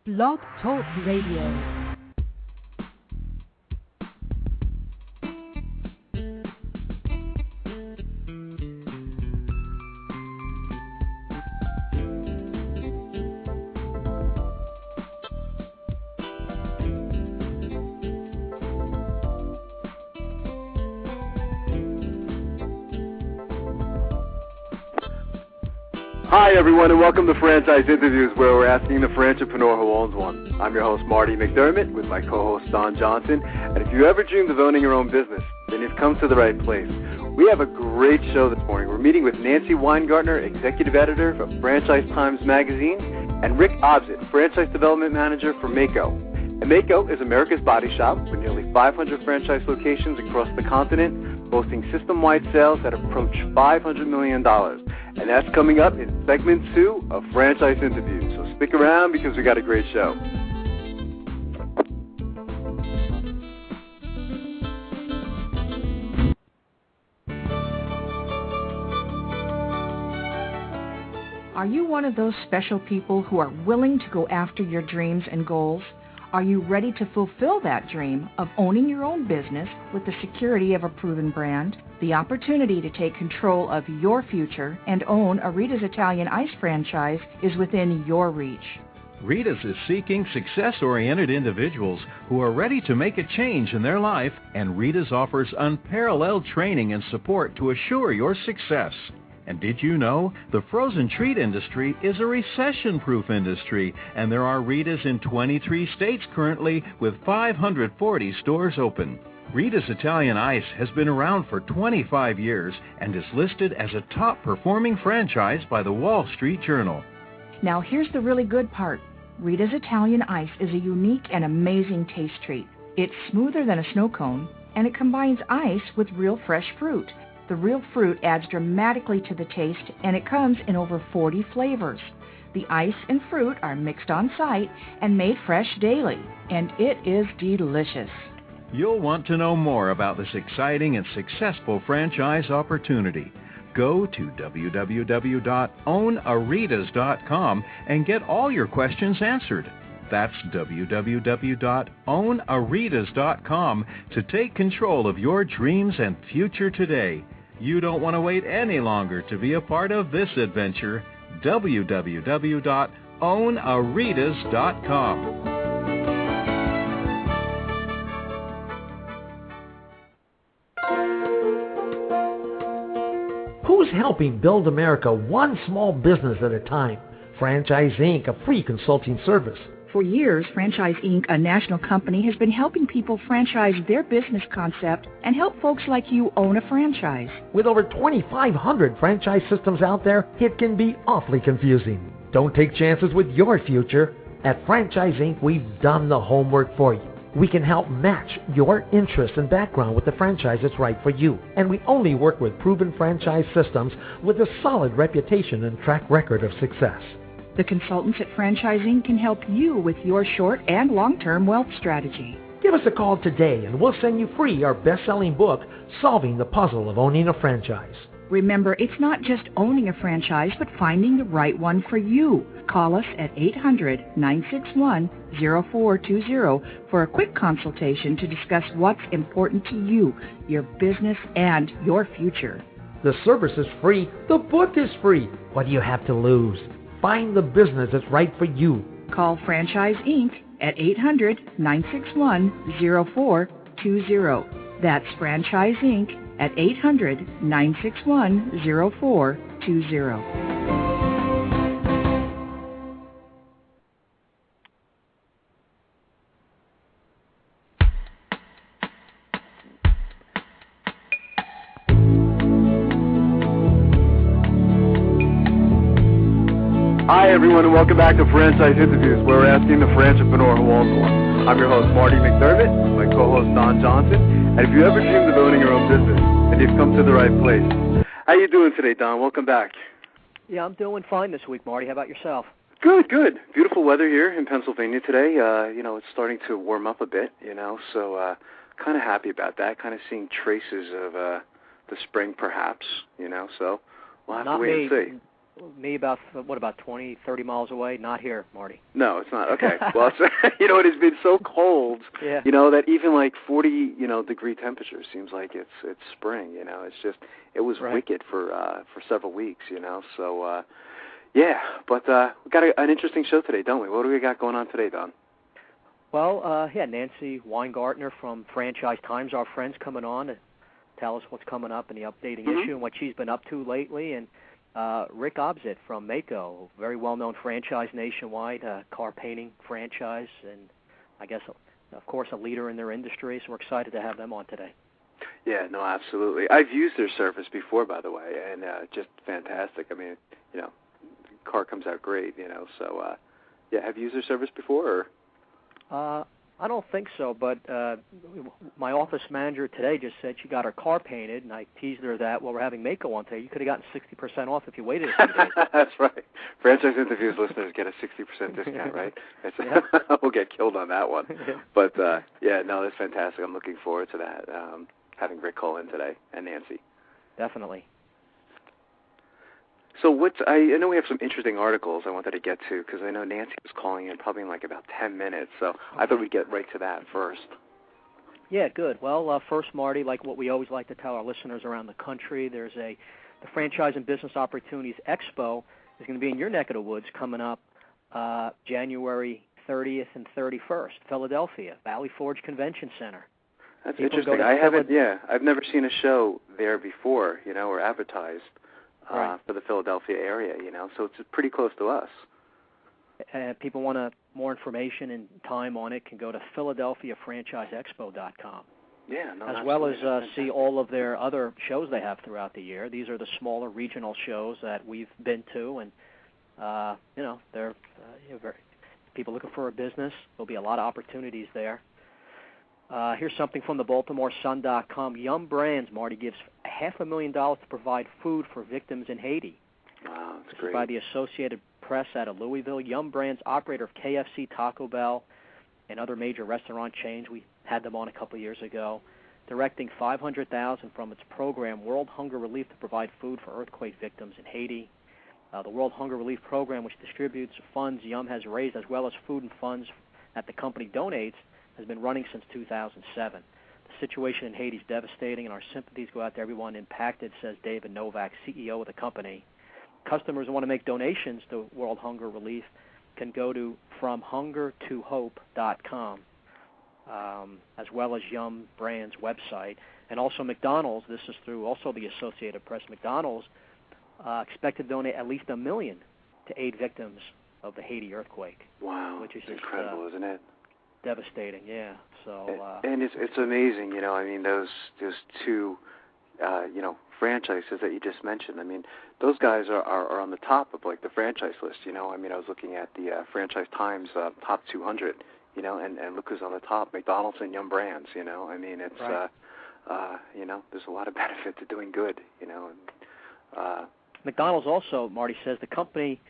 Blog Talk Radio. Hi, everyone, and welcome to Franchise Interviews, where we're asking the franchipreneur who owns one. I'm your host, Marty McDermott, with my co-host, Don Johnson. And if you ever dreamed of owning your own business, then you've come to the right place. We have a great show this morning. We're meeting with Nancy Weingartner, Executive Editor of Franchise Times Magazine, and Rick Obsit, Franchise Development Manager for Maaco. And Maaco is America's body shop with nearly 500 franchise locations across the continent, boasting system-wide sales that approach $500 million. And that's coming up in segment 2 of Franchise Interviews. So stick around because we got a great show. Are you one of those special people who are willing to go after your dreams and goals? Are you ready to fulfill that dream of owning your own business with the security of a proven brand? The opportunity to take control of your future and own a Rita's Italian Ice franchise is within your reach. Rita's is seeking success-oriented individuals who are ready to make a change in their life, and Rita's offers unparalleled training and support to assure your success. And did you know the frozen treat industry is a recession-proof industry, and there are Rita's in 23 states currently with 540 stores open. Rita's Italian Ice has been around for 25 years and is listed as a top-performing franchise by the Wall Street Journal. Now here's the really good part. Rita's Italian Ice is a unique and amazing taste treat. It's smoother than a snow cone, and it combines ice with real fresh fruit. The real fruit adds dramatically to the taste, and it comes in over 40 flavors. The ice and fruit are mixed on site and made fresh daily, and it is delicious. You'll want to know more about this exciting and successful franchise opportunity. Go to www.ownaritas.com and get all your questions answered. That's www.ownaritas.com to take control of your dreams and future today. You don't want to wait any longer to be a part of this adventure. www.ownaritas.com. Who's helping build America one small business at a time? Franchise Inc., a free consulting service. For years, Franchise Inc., a national company, has been helping people franchise their business concept and help folks like you own a franchise. With over 2,500 franchise systems out there, it can be awfully confusing. Don't take chances with your future. At Franchise Inc., we've done the homework for you. We can help match your interest and background with the franchise that's right for you. And we only work with proven franchise systems with a solid reputation and track record of success. The consultants at Franchising can help you with your short and long-term wealth strategy. Give us a call today and we'll send you free our best-selling book, Solving the Puzzle of Owning a Franchise. Remember, it's not just owning a franchise, but finding the right one for you. Call us at 800-961-0420 for a quick consultation to discuss what's important to you, your business, and your future. The service is free. The book is free. What do you have to lose? Find the business that's right for you. Call Franchise Inc. at 800-961-0420. That's Franchise Inc. at 800-961-0420. Hi, everyone, and welcome back to Franchise Interviews, where we're asking the franchipreneur who owns one. I'm your host, Marty McDermott, with my co-host, Don Johnson. And if you ever dreamed of owning your own business, then you've come to the right place. How you doing today, Don? Welcome back. Yeah, I'm doing fine this week, Marty. How about yourself? Good, good. Beautiful weather here in Pennsylvania today. It's starting to warm up a bit, so kind of happy about that, kind of seeing traces of the spring, perhaps, so we'll have to wait and see. me about 20, 30 miles away. Not here, Marty. No, it's not. Okay. Well, it's been so cold. Yeah. That even like 40 degree temperature seems like it's spring. It's just it was wicked for several weeks. So yeah. But we got an interesting show today, don't we? What do we got going on today, Don? Well, Nancy Weingartner from Franchise Times, our friends, coming on to tell us what's coming up in the updating issue and what she's been up to lately, and Rick Obzit from Maaco, very well-known franchise nationwide, car painting franchise, and I guess, of course, a leader in their industry, so we're excited to have them on today. Yeah, no, absolutely. I've used their service before, by the way, and just fantastic. I mean, the car comes out great, so, yeah, have you used their service before, or? I don't think so, but my office manager today just said she got her car painted, and I teased her that, we're having Maaco on today. You could have gotten 60% off if you waited a few days. That's right. Franchise Interviews listeners get a 60% discount, right? We'll get killed on that one. But, yeah, no, that's fantastic. I'm looking forward to that, having Rick call in today, and Nancy. Definitely. So I know we have some interesting articles I wanted to get to, because I know Nancy was calling in probably in like about 10 minutes, so I thought we'd get right to that first. Yeah, good. Well, first, Marty, like what we always like to tell our listeners around the country, there's the Franchise and Business Opportunities Expo is going to be in your neck of the woods coming up January 30th and 31st, Philadelphia, Valley Forge Convention Center. That's interesting. I've never seen a show there before, or advertised. For the Philadelphia area, so it's pretty close to us. People want more information and time on it can go to PhiladelphiaFranchiseExpo.com. Yeah, no, as well as see all of their other shows they have throughout the year. These are the smaller regional shows that we've been to, and they're people looking for a business. There'll be a lot of opportunities there. Here's something from the BaltimoreSun.com. Yum Brands, Marty, gives $500,000 to provide food for victims in Haiti. Wow, that's this great. Is by the Associated Press out of Louisville. Yum Brands, operator of KFC, Taco Bell, and other major restaurant chains. We had them on a couple years ago, directing $500,000 from its program, World Hunger Relief, to provide food for earthquake victims in Haiti. The World Hunger Relief Program, which distributes funds Yum has raised, as well as food and funds that the company donates, has been running since 2007. The situation in Haiti is devastating, and our sympathies go out to everyone impacted, says David Novak, CEO of the company. Customers who want to make donations to World Hunger Relief can go to FromHungerToHope.com, as well as Yum Brands' website. And also McDonald's, this is through also the Associated Press, McDonald's expected to donate at least $1 million to aid victims of the Haiti earthquake. Wow, which is it's incredible, isn't it? Devastating, yeah. So and it's amazing, I mean, those two, franchises that you just mentioned. I mean, those guys are on the top of like the franchise list. I mean, I was looking at the Franchise Times top 200, and look who's on the top: McDonald's and Yum Brands. I mean, it's right. There's a lot of benefit to doing good. McDonald's also, Marty says, the company.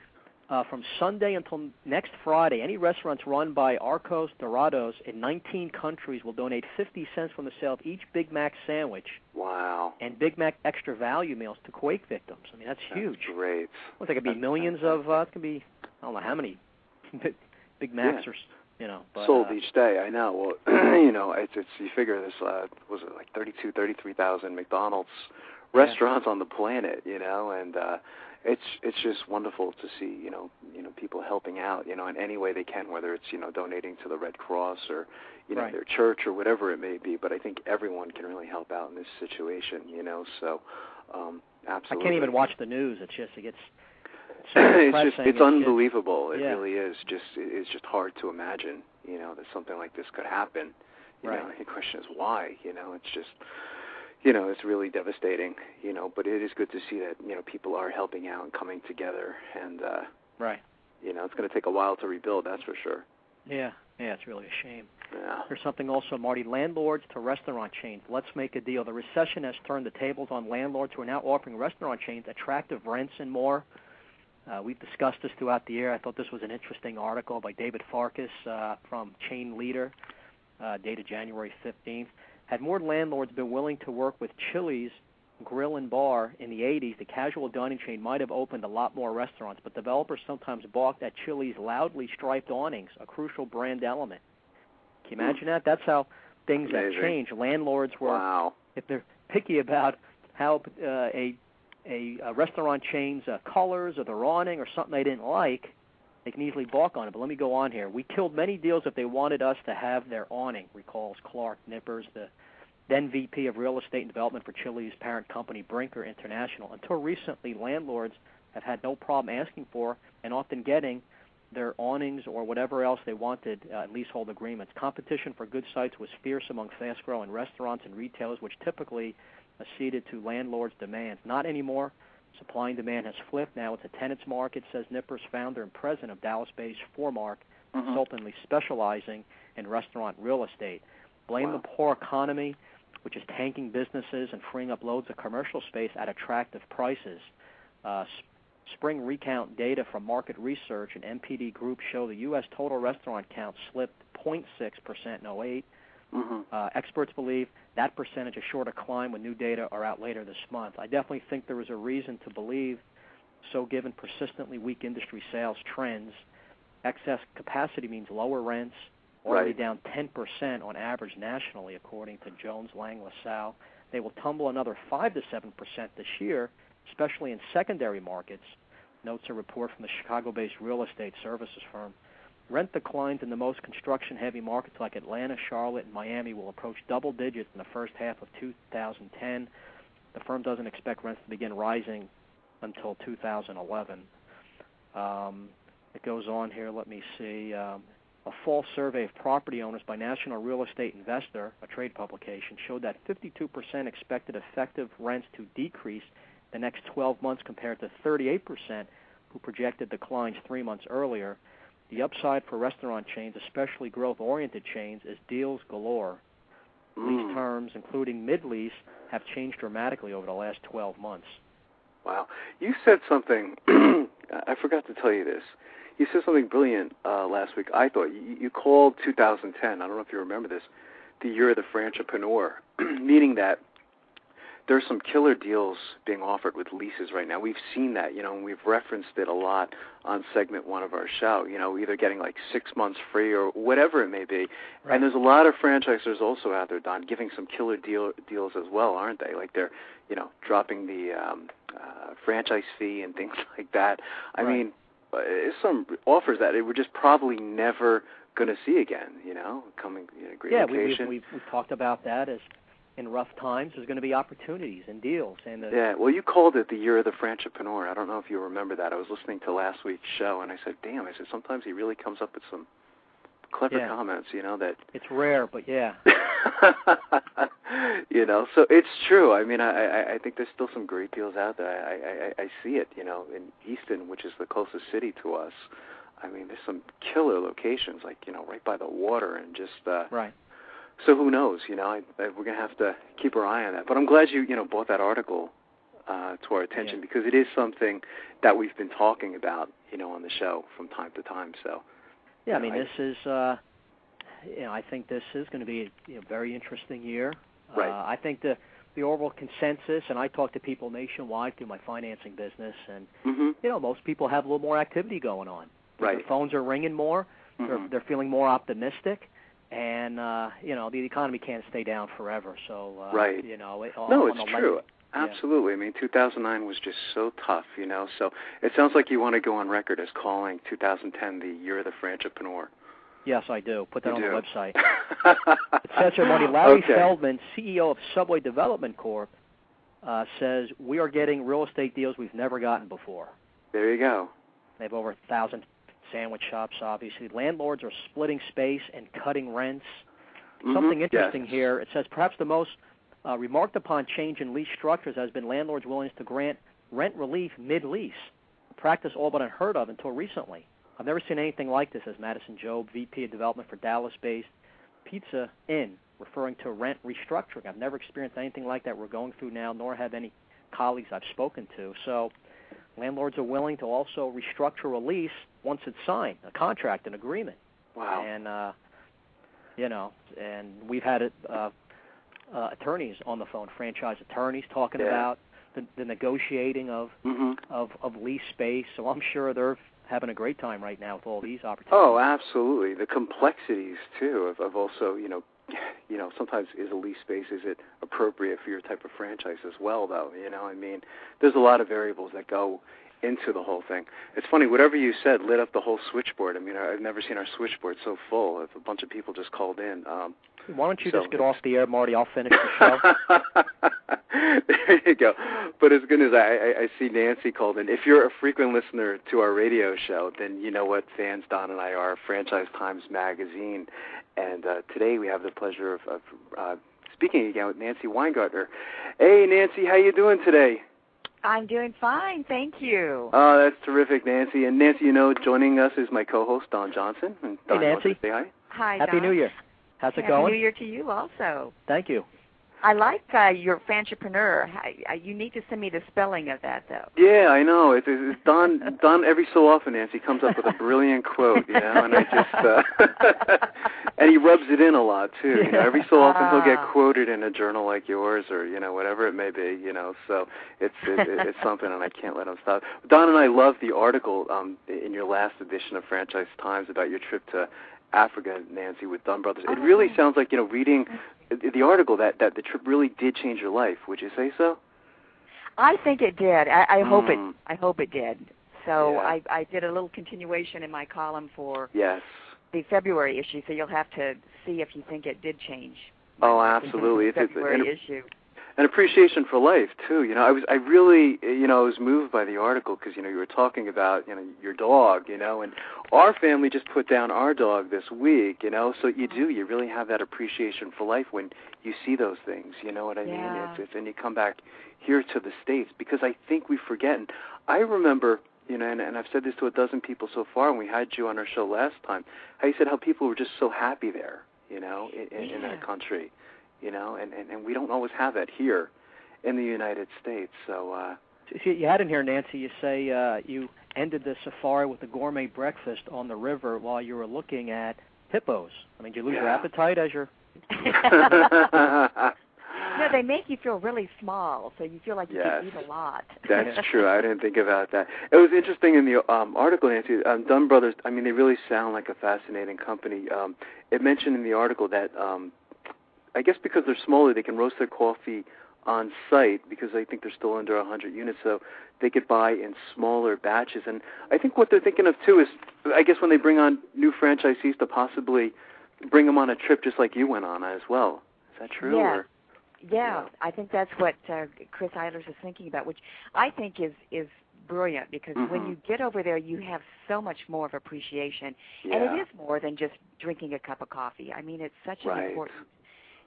From Sunday until next Friday, any restaurants run by Arcos Dorados in 19 countries will donate 50 cents from the sale of each Big Mac sandwich. Wow. And Big Mac extra value meals to quake victims. I mean, that's huge. That's great. Well, there could be millions of, it could be, I don't know how many Big Macs are, But, sold each day, I know. Well, it's you figure this, was it like 33,000 McDonald's restaurants on the planet, and it's just wonderful to see, people helping out, in any way they can, whether it's, donating to the Red Cross or, right. their church or whatever it may be. But I think everyone can really help out in this situation, so absolutely. I can't even watch the news. It's just, it gets so it's unbelievable. It yeah. really is. It's just hard to imagine, that something like this could happen. Right. The question is why, it's just... it's really devastating, but it is good to see that, people are helping out and coming together, and, right. It's going to take a while to rebuild, that's for sure. Yeah, it's really a shame. Yeah. There's something also, Marty, landlords to restaurant chains. Let's make a deal. The recession has turned the tables on landlords who are now offering restaurant chains attractive rents and more. We've discussed this throughout the year. I thought this was an interesting article by David Farkas from Chain Leader, dated January 15th. Had more landlords been willing to work with Chili's Grill and Bar in the 80s, the casual dining chain might have opened a lot more restaurants, but developers sometimes balked at Chili's loudly striped awnings, a crucial brand element. Can you imagine that? That's how things have changed. Landlords were, if they're picky about how a restaurant chain's colors or their awning or something they didn't like, they can easily balk on it. But let me go on here. We killed many deals if they wanted us to have their awning, recalls Clark Nippers, the then VP of Real Estate and Development for Chili's parent company, Brinker International. Until recently, landlords have had no problem asking for and often getting their awnings or whatever else they wanted in leasehold agreements. Competition for good sites was fierce among fast-growing restaurants and retailers, which typically acceded to landlords' demands. Not anymore. Supply and demand has flipped. Now it's a tenant's market, says Nippers, founder and president of Dallas-based Foremark, consultantly specializing in restaurant real estate. Blame the poor economy, which is tanking businesses and freeing up loads of commercial space at attractive prices. Spring recount data from market research and MPD Group show the U.S. total restaurant count slipped 0.6% in 2008. Experts believe that percentage is sure to climb when new data are out later this month. I definitely think there is a reason to believe so given persistently weak industry sales trends. Excess capacity means lower rents, already down 10% on average nationally, according to Jones Lang LaSalle. They will tumble another 5 to 7% this year, especially in secondary markets, notes a report from the Chicago-based real estate services firm. Rent declines in the most construction-heavy markets like Atlanta, Charlotte, and Miami will approach double digits in the first half of 2010. The firm doesn't expect rents to begin rising until 2011. It goes on here. Let me see. A fall survey of property owners by National Real Estate Investor, a trade publication, showed that 52% expected effective rents to decrease the next 12 months compared to 38% who projected declines 3 months earlier. The upside for restaurant chains, especially growth-oriented chains, is deals galore. Lease terms, including mid-lease, have changed dramatically over the last 12 months. Wow. You said something, I forgot to tell you this. You said something brilliant last week. I thought you called 2010, I don't know if you remember this, the year of the Franchipreneur, meaning that there's some killer deals being offered with leases right now. We've seen that, and we've referenced it a lot on segment 1 of our show, either getting like 6 months free or whatever it may be. Right. And there's a lot of franchisors also out there, Don, giving some killer deals as well, aren't they? Like they're, dropping the franchise fee and things like that. I mean, some offers that we're just probably never going to see again, coming great location. We've talked about that as in rough times, there's going to be opportunities and deals. And well, you called it the year of the Franchipreneur. I don't know if you remember that. I was listening to last week's show, and I said, damn, sometimes he really comes up with some clever comments, that... It's rare, but yeah. So it's true. I mean, I think there's still some great deals out there. I see it, in Easton, which is the closest city to us. I mean, there's some killer locations, like, right by the water and just... Right. So who knows? We're going to have to keep our eye on that. But I'm glad you brought that article to our attention because it is something that we've been talking about, on the show from time to time. So, yeah, I mean, this is, I think this is going to be a very interesting year. Right. I think the overall consensus, and I talk to people nationwide through my financing business, and most people have a little more activity going on. Right. Their phones are ringing more. They're feeling more optimistic. And, the economy can't stay down forever. So, right. It's true. Absolutely. I mean, 2009 was just so tough, So it sounds like you want to go on record as calling 2010 the year of the Franchipreneur. Yes, I do. Put that on the website. It says here, Marty, Larry Feldman, CEO of Subway Development Corp., says, we are getting real estate deals we've never gotten before. There you go. They have over 1,000 sandwich shops, obviously. Landlords are splitting space and cutting rents. Something interesting here. It says perhaps the most remarked upon change in lease structures has been landlords' willingness to grant rent relief mid-lease, a practice all but unheard of until recently. I've never seen anything like this, says Madison Job, VP of Development for Dallas-based Pizza Inn, referring to rent restructuring. I've never experienced anything like that we're going through now, nor have any colleagues I've spoken to. So landlords are willing to also restructure a lease once it's signed, a contract, an agreement. Wow. And, and we've had it attorneys on the phone, franchise attorneys, talking about the negotiating of lease space. So I'm sure they're having a great time right now with all these opportunities. Oh, absolutely. The complexities too of also, sometimes is a lease space, is it appropriate for your type of franchise as well, though? I mean, there's a lot of variables that go into the whole thing. It's funny, whatever you said lit up the whole switchboard. I mean, I've never seen our switchboard so full. If a bunch of people just called in. Why don't you just get off the air, Marty? I'll finish the show. There you go. But as good as I see Nancy called in. If you're a frequent listener to our radio show, then you know what fans Don and I are, Franchise Times Magazine. And today we have the pleasure of speaking again with Nancy Weingartner. Hey, Nancy, how you doing today? I'm doing fine, thank you. Oh, that's terrific, Nancy. And Nancy, joining us is my co-host, Don Johnson. And Don, hey, Nancy. Say hi. Hi, Happy Don. New Year. How's it going? Happy New Year to you also. Thank you. I like your Fantrepreneur. You need to send me the spelling of that, though. Yeah, I know. It's Don every so often, Nancy, comes up with a brilliant quote, and I just, and he rubs it in a lot, too. Every so often he'll get quoted in a journal like yours or, whatever it may be, so it's something, and I can't let him stop. Don and I love the article in your last edition of Franchise Times about your trip to Africa, Nancy, with Dunn Brothers. It really sounds like, reading the article that the trip really did change your life. Would you say so? I think it did. I hope it. I hope it did. So yeah. I did a little continuation in my column for yes. the February issue. So you'll have to see if you think it did change. Oh, absolutely. The February issue. An appreciation for life too. I really was moved by the article because you were talking about your dog, and our family just put down our dog this week, So you really have that appreciation for life when you see those things. You know what I mean? And you come back here to the States because I think we forget. And I remember, and I've said this to a dozen people so far, and we had you on our show last time. How you said how people were just so happy there, in that country. And we don't always have that here in the United States. So you had in here, Nancy, you say you ended the safari with a gourmet breakfast on the river while you were looking at hippos. I mean, did you lose your appetite as you're... No, they make you feel really small, so you feel like you can eat a lot. That's true. I didn't think about that. It was interesting in the article, Nancy, Dunn Brothers, I mean, they really sound like a fascinating company. It mentioned in the article that... I guess because they're smaller, they can roast their coffee on site because I think they're still under 100 units, so they could buy in smaller batches. And I think what they're thinking of, too, is I guess when they bring on new franchisees to possibly bring them on a trip just like you went on as well. Is that true? Yeah. Yeah, I think that's what Chris Eilers is thinking about, which I think is brilliant because when you get over there, you have so much more of appreciation. And it is more than just drinking a cup of coffee. I mean, it's such an important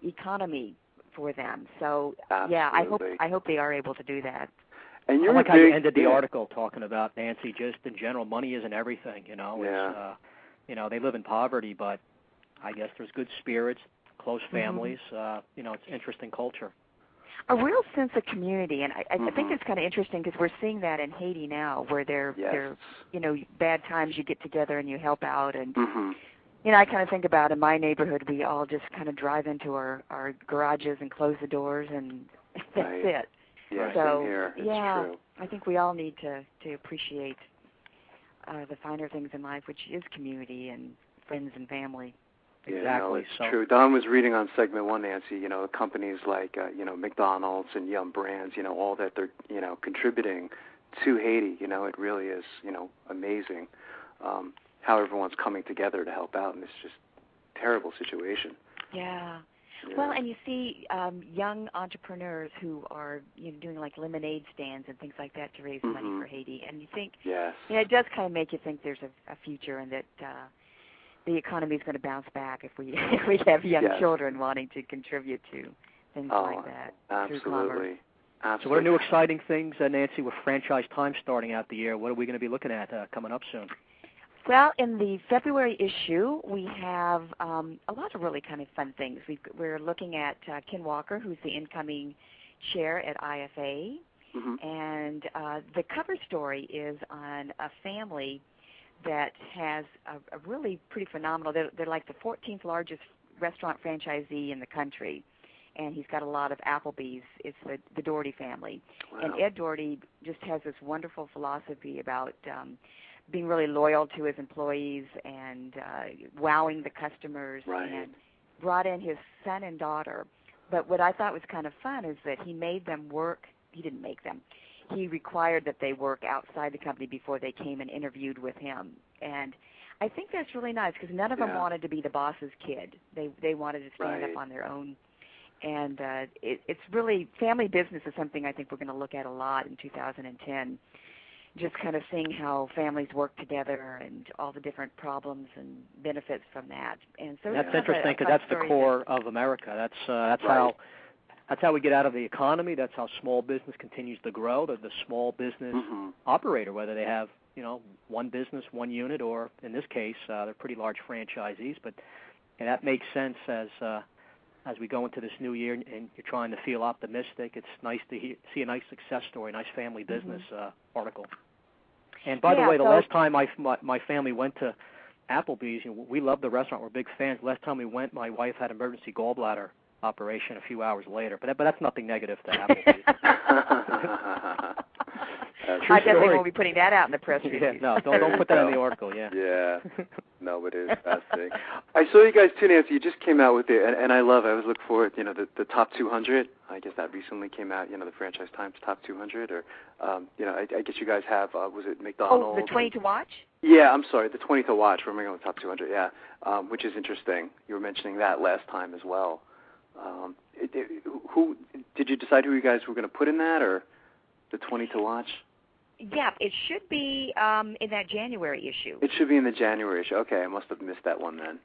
economy for them. So I hope they are able to do that. And you're I like how you ended the article talking about, Nancy, just in general, money isn't everything, It's, they live in poverty, but I guess there's good spirits, close families, it's interesting culture. A real sense of community, and I think it's kind of interesting because we're seeing that in Haiti now, where they're bad times, you get together and you help out, and I kind of think about in my neighborhood, we all just kind of drive into our garages and close the doors, and that's it. Yeah, so, same here. It's true. I think we all need to appreciate the finer things in life, which is community and friends and family. Yeah, exactly. It's true. Don was reading on segment 1, Nancy, companies like, McDonald's and Yum Brands, all that they're, contributing to Haiti. It really is, amazing how everyone's coming together to help out in this just terrible situation. Yeah. Well, and you see young entrepreneurs who are doing like lemonade stands and things like that to raise money for Haiti. And you think, it does kind of make you think there's a future and that the economy is going to bounce back if we have young children wanting to contribute to things like that. Absolutely. So what are new exciting things, Nancy, with Franchise Times starting out the year? What are we going to be looking at coming up soon? Well, in the February issue, we have a lot of really kind of fun things. We're looking at Ken Walker, who's the incoming chair at IFA, and the cover story is on a family that has a really pretty phenomenal, they're like the 14th largest restaurant franchisee in the country, and he's got a lot of Applebee's. It's the Doherty family. Wow. And Ed Doherty just has this wonderful philosophy about being really loyal to his employees and wowing the customers, and brought in his son and daughter. But what I thought was kind of fun is that he made them work. He didn't make them. He required that they work outside the company before they came and interviewed with him. And I think that's really nice because none of them wanted to be the boss's kid. They wanted to stand up on their own. And it's really, family business is something I think we're going to look at a lot in 2010, just kind of seeing how families work together and all the different problems and benefits from that. And so that's interesting because that's the core of America. That's how we get out of the economy. That's how small business continues to grow. The small business operator, whether they have one business, one unit, or in this case they're pretty large franchisees. But that makes sense as we go into this new year and you're trying to feel optimistic. It's nice to see a nice success story, a nice family business article. And by the way, the last time my family went to Applebee's, we love the restaurant. We're big fans. Last time we went, my wife had emergency gallbladder operation a few hours later. But that's nothing negative to Applebee's. I definitely won't be putting that out in the press release. Yeah, no, don't put that in the article, Yeah. No, but it is fascinating. I saw you guys too, Nancy. You just came out with it, and I love it. I was looking for it, the top 200. I guess that recently came out, the Franchise Times top 200, or, I guess you guys have, was it McDonald's? Oh, the 20 to watch? Yeah, I'm sorry, the 20 to watch. We're on the top 200, which is interesting. You were mentioning that last time as well. Who did you decide who you guys were going to put in that, or the 20 to watch? Yeah, it should be in that January issue. It should be in the January issue. Okay, I must have missed that one then.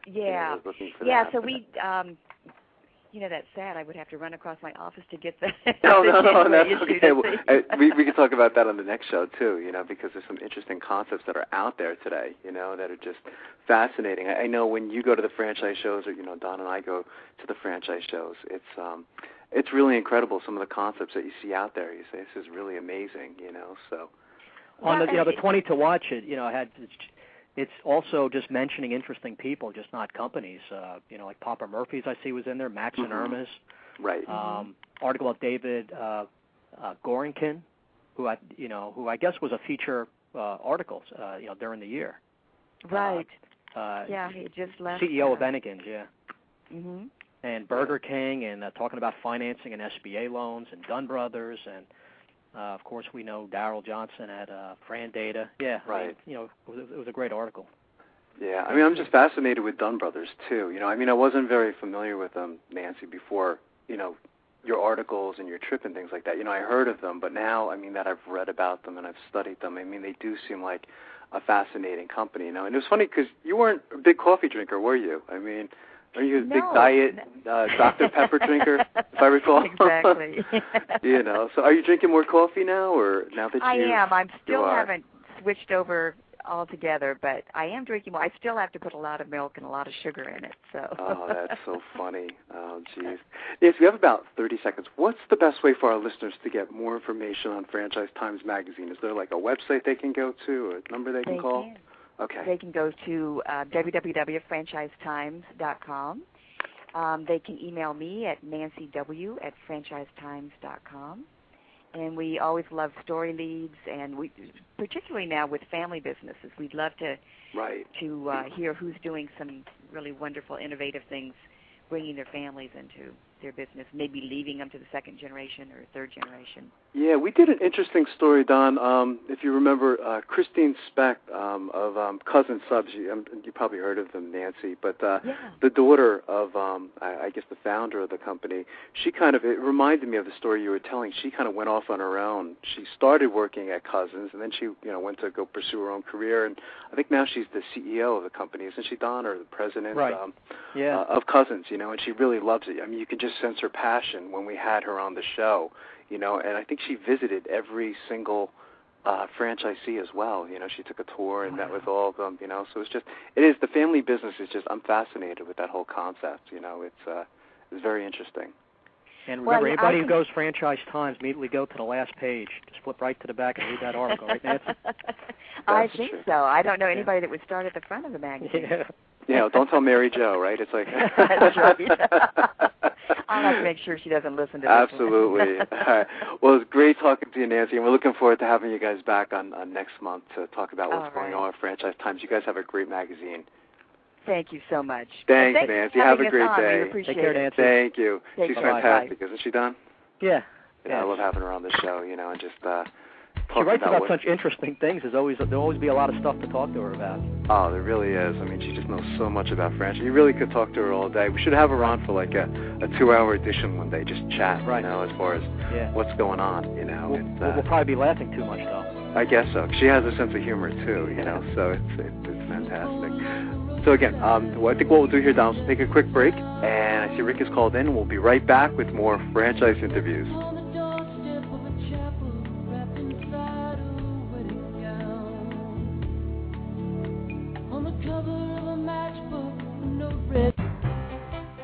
Yeah. I was looking for that, so we, that's sad. I would have to run across my office to get the No, that's issue. okay. Well, we can talk about that on the next show too, because there's some interesting concepts that are out there today, that are just fascinating. I know when you go to the franchise shows, or Don and I go to the franchise shows, it's really incredible, some of the concepts that you see out there. You say, this is really amazing, so. On the 20 to watch it, it's also just mentioning interesting people, just not companies. Like Papa Murphy's I see was in there, Max and Irma's. Right. Article of David Gorinkin, who I guess was a feature article, during the year. Right. He just left. CEO of Bennigan's, Mm-hmm. And Burger King, and talking about financing and SBA loans, and Dunn Brothers, and of course we know Darrell Johnson at Fran Data. Yeah, right. It was a great article. Yeah, I'm just fascinated with Dunn Brothers too. I wasn't very familiar with them, Nancy, before your articles and your trip and things like that. I heard of them, but now that I've read about them and I've studied them, they do seem like a fascinating company. And it was funny because you weren't a big coffee drinker, were you? Are you a big diet Dr. Pepper drinker, if I recall? Exactly. So are you drinking more coffee now, or now that I am. I still haven't switched over altogether, but I am drinking more. I still have to put a lot of milk and a lot of sugar in it. So. Oh, that's so funny. Oh, geez. Yes, we have about 30 seconds. What's the best way for our listeners to get more information on Franchise Times Magazine? Is there like a website they can go to, a number they can call? Can. Okay. They can go to www.franchisetimes.com. They can email me at nancyw@franchisetimes.com. And we always love story leads, and we, particularly now with family businesses, we'd love to hear who's doing some really wonderful, innovative things, bringing their families into their business, maybe leaving them to the second generation or third generation. Yeah, we did an interesting story, Don. If you remember, Christine Speck of Cousin Subs, you probably heard of them, Nancy, but the daughter of, I guess, the founder of the company, it reminded me of the story you were telling. She kind of went off on her own. She started working at Cousins, and then she went to go pursue her own career, and I think now she's the CEO of the company. Isn't she, Don, or the president of Cousins, and she really loves it. You could just sense her passion when we had her on the show. And I think she visited every single franchisee as well. She took a tour and met with all of them. So the family business is just, I'm fascinated with that whole concept. It's very interesting. And remember, anybody who goes Franchise Times, immediately go to the last page. Just flip right to the back and read that article, right, Nancy? I think so. I don't know anybody that would start at the front of the magazine. Yeah, don't tell Mary Jo, right? It's like that's right. I'll have have to make sure she doesn't listen to this. Absolutely. All right. Well, it's great talking to you, Nancy, and we're looking forward to having you guys back on next month to talk about what's going on with Franchise Times. You guys have a great magazine. Thank you so much. Thanks, Nancy. Have a great day. We appreciate Take care, Nancy. Thank you. She's care. fantastic, isn't she, Don? Yeah. I love having her on the show, and just she writes about such interesting things. There'll always be a lot of stuff to talk to her about. Oh, there really is. I mean, she just knows so much about franchise. You really could talk to her all day. We should have her on for like a 2-hour edition one day, just chat, as far as what's going on, We'll probably be laughing too much, though. I guess so. She has a sense of humor, too, so it's fantastic. So again, I think what we'll do here, Don, is we'll take a quick break, and I see Rick is called in, and we'll be right back with more franchise interviews.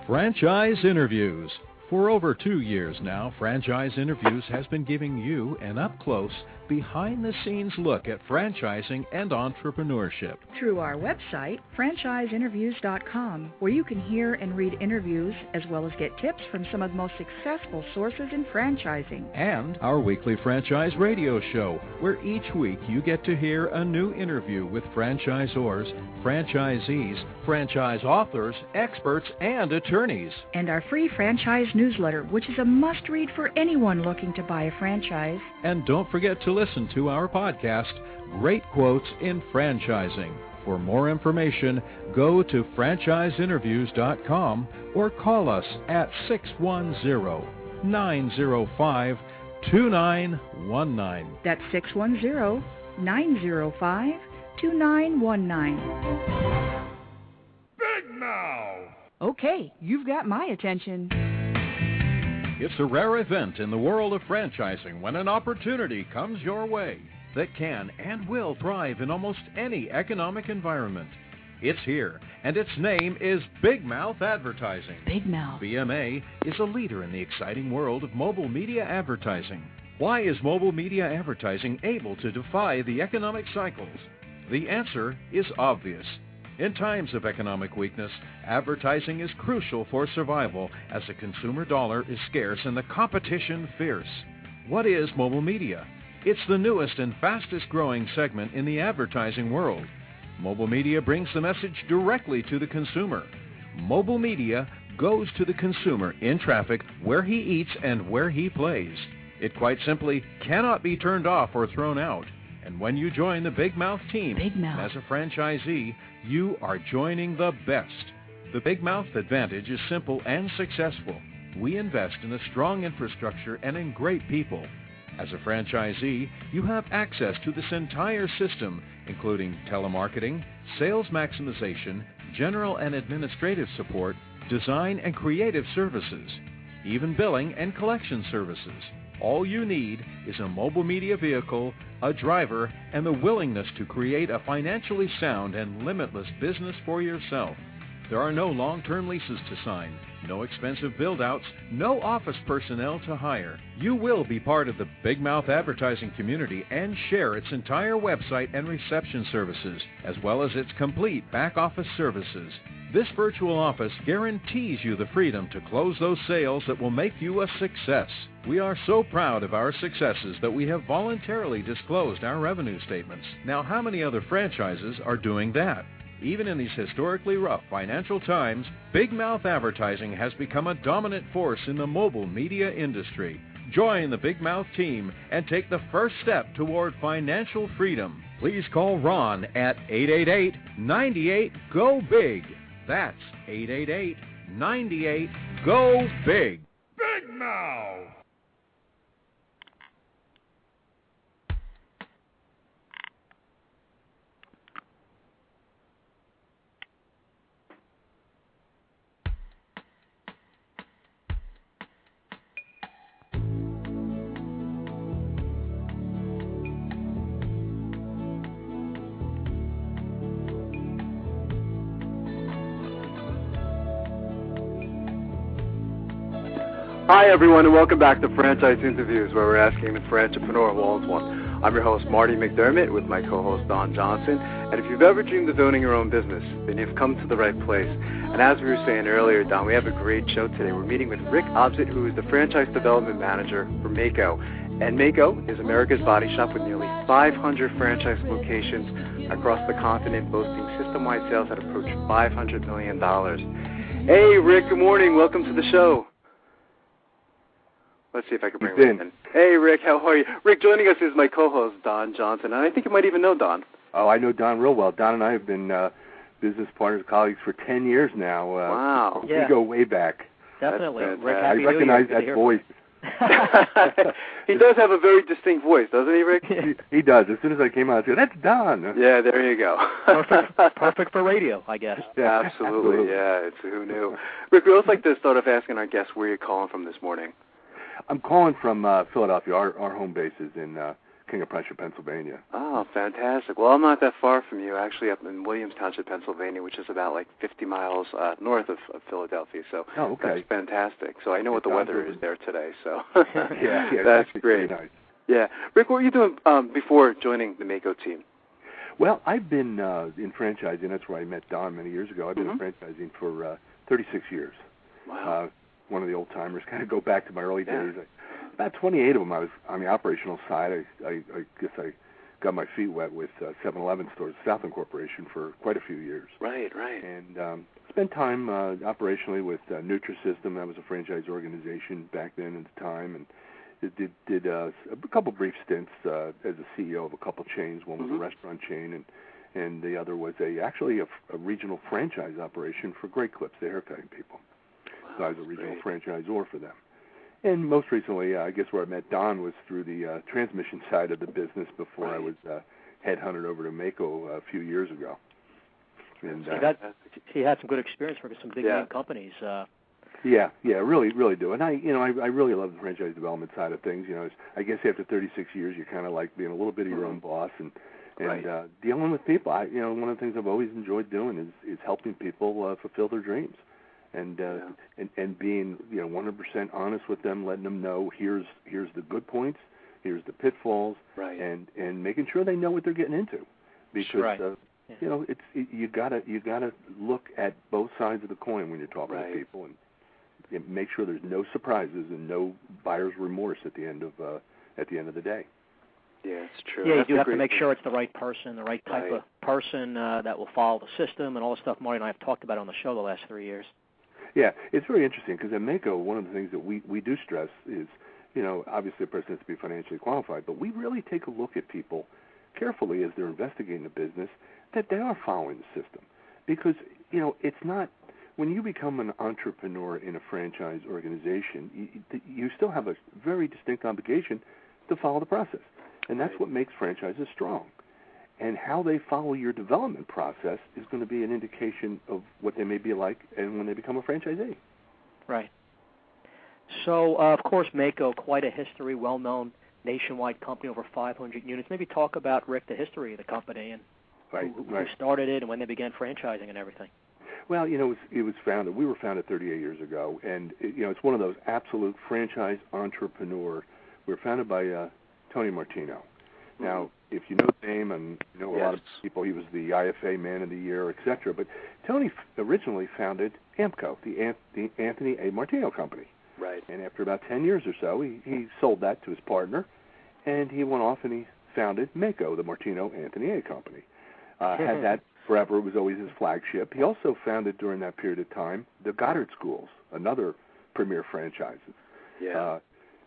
Franchise Interviews. For over 2 years now, Franchise Interviews has been giving you an up-close, behind-the-scenes look at franchising and entrepreneurship. Through our website, franchiseinterviews.com, where you can hear and read interviews as well as get tips from some of the most successful sources in franchising. And our weekly franchise radio show, where each week you get to hear a new interview with franchisors, franchisees, franchise authors, experts, and attorneys. And our free franchise newsletter, which is a must-read for anyone looking to buy a franchise. And don't forget to listen to our podcast, Great Quotes in Franchising. For more information, go to franchiseinterviews.com or call us at 610-905-2919. That's 610-905-2919. Big Mouth! Okay, you've got my attention. It's a rare event in the world of franchising when an opportunity comes your way that can and will thrive in almost any economic environment. It's here, and its name is Big Mouth Advertising. Big Mouth. BMA is a leader in the exciting world of mobile media advertising. Why is mobile media advertising able to defy the economic cycles? The answer is obvious. In times of economic weakness, advertising is crucial for survival as the consumer dollar is scarce and the competition fierce. What is mobile media? It's the newest and fastest growing segment in the advertising world. Mobile media brings the message directly to the consumer. Mobile media goes to the consumer in traffic, where he eats and where he plays. It quite simply cannot be turned off or thrown out. And when you join the Big Mouth team as a franchisee, you are joining the best. The Big Mouth advantage is simple and successful. We invest in a strong infrastructure and in great people. As a franchisee, you have access to this entire system, including telemarketing, sales maximization, general and administrative support, design and creative services, even billing and collection services. All you need is a mobile media vehicle, a driver, and the willingness to create a financially sound and limitless business for yourself. There are no long-term leases to sign, no expensive build-outs, no office personnel to hire. You will be part of the Big Mouth advertising community and share its entire website and reception services, as well as its complete back-office services. This virtual office guarantees you the freedom to close those sales that will make you a success. We are so proud of our successes that we have voluntarily disclosed our revenue statements. Now, how many other franchises are doing that? Even in these historically rough financial times, Big Mouth Advertising has become a dominant force in the mobile media industry. Join the Big Mouth team and take the first step toward financial freedom. Please call Ron at 888-98-GO-BIG. That's 888-98-GO-BIG. Big Mouth! Hi, everyone, and welcome back to Franchise Interviews, where we're asking the entrepreneur who owns one. I'm your host, Marty McDermott, with my co-host, Don Johnson. And if you've ever dreamed of owning your own business, then you've come to the right place. And as we were saying earlier, Don, we have a great show today. We're meeting with Rick Obsit, who is the Franchise Development Manager for Maaco. And Maaco is America's body shop with nearly 500 franchise locations across the continent, boasting system-wide sales that approach $500 million. Hey, Rick, good morning. Welcome to the show. Let's see if I can bring Rick in. Hey, Rick, how are you? Rick, joining us is my co-host, Don Johnson, and I think you might even know Don. Oh, I know Don real well. Don and I have been business partners, colleagues for 10 years now. Wow. We go way back. Definitely. Rick, I recognize that voice. He does have a very distinct voice, doesn't he, Rick? He does. As soon as I came out, I said, that's Don. Yeah, there you go. Perfect for radio, I guess. Yeah, absolutely. Yeah, it's who knew. Rick, we always like to start off asking our guests where you're calling from this morning. I'm calling from Philadelphia. Our home base is in King of Prussia, Pennsylvania. Oh, fantastic. Well, I'm not that far from you, actually, up in Williams Township, Pennsylvania, which is about like 50 miles north of Philadelphia. So that's fantastic. So I know what the weather is there today. So yeah, that's great. Nice. Yeah. Rick, what were you doing before joining the Maaco team? Well, I've been in franchising. That's where I met Don many years ago. I've been in franchising for 36 years. Wow. One of the old-timers, kind of go back to my early days. About 28 of them I was on the operational side. I guess I got my feet wet with 7-Eleven stores, Southland Corporation, for quite a few years. Right. And spent time operationally with Nutrisystem. That was a franchise organization back then at the time, and it did a couple brief stints as a CEO of a couple chains. One was a restaurant chain, and the other was actually a regional franchise operation for Great Clips, the haircutting people. So I was a regional franchisor for them. And most recently, I guess where I met Don was through the transmission side of the business before I was headhunted over to Maaco a few years ago. And he had some good experience working with some big name companies. Yeah, really do. And I really love the franchise development side of things. You know, I guess after 36 years, you're kind of like being a little bit of your own boss and dealing with people. One of the things I've always enjoyed doing is helping people fulfill their dreams. And being 100% honest with them, letting them know here's the good points, here's the pitfalls, and making sure they know what they're getting into, because you gotta look at both sides of the coin when you're talking to people, and make sure there's no surprises and no buyer's remorse at the end of the day. Yeah, it's true. Yeah, you do have to make sure it's the right person, the right type of person that will follow the system and all the stuff Marty and I have talked about on the show the last 3 years. Yeah, it's very interesting because at Maaco, one of the things that we do stress is, obviously a person has to be financially qualified, but we really take a look at people carefully as they're investigating the business, that they are following the system. Because, it's not, when you become an entrepreneur in a franchise organization, you still have a very distinct obligation to follow the process. And that's what makes franchises strong. And how they follow your development process is going to be an indication of what they may be like and when they become a franchisee. Right. So, of course, Maaco, quite a history, well-known nationwide company, over 500 units. Maybe talk about, Rick, the history of the company and who started it and when they began franchising and everything. Well, it was founded. We were founded 38 years ago, and it's one of those absolute franchise entrepreneur. We were founded by Tony Martino. Now, if you know the name and a lot of people, he was the IFA Man of the Year, etc. But Tony originally founded AMCO, the Anthony A. Martino Company. Right. And after about 10 years or so, he sold that to his partner, and he went off and he founded Maaco, the Martino Anthony A. Company. Had that forever. It was always his flagship. He also founded during that period of time the Goddard Schools, another premier franchise. Yeah.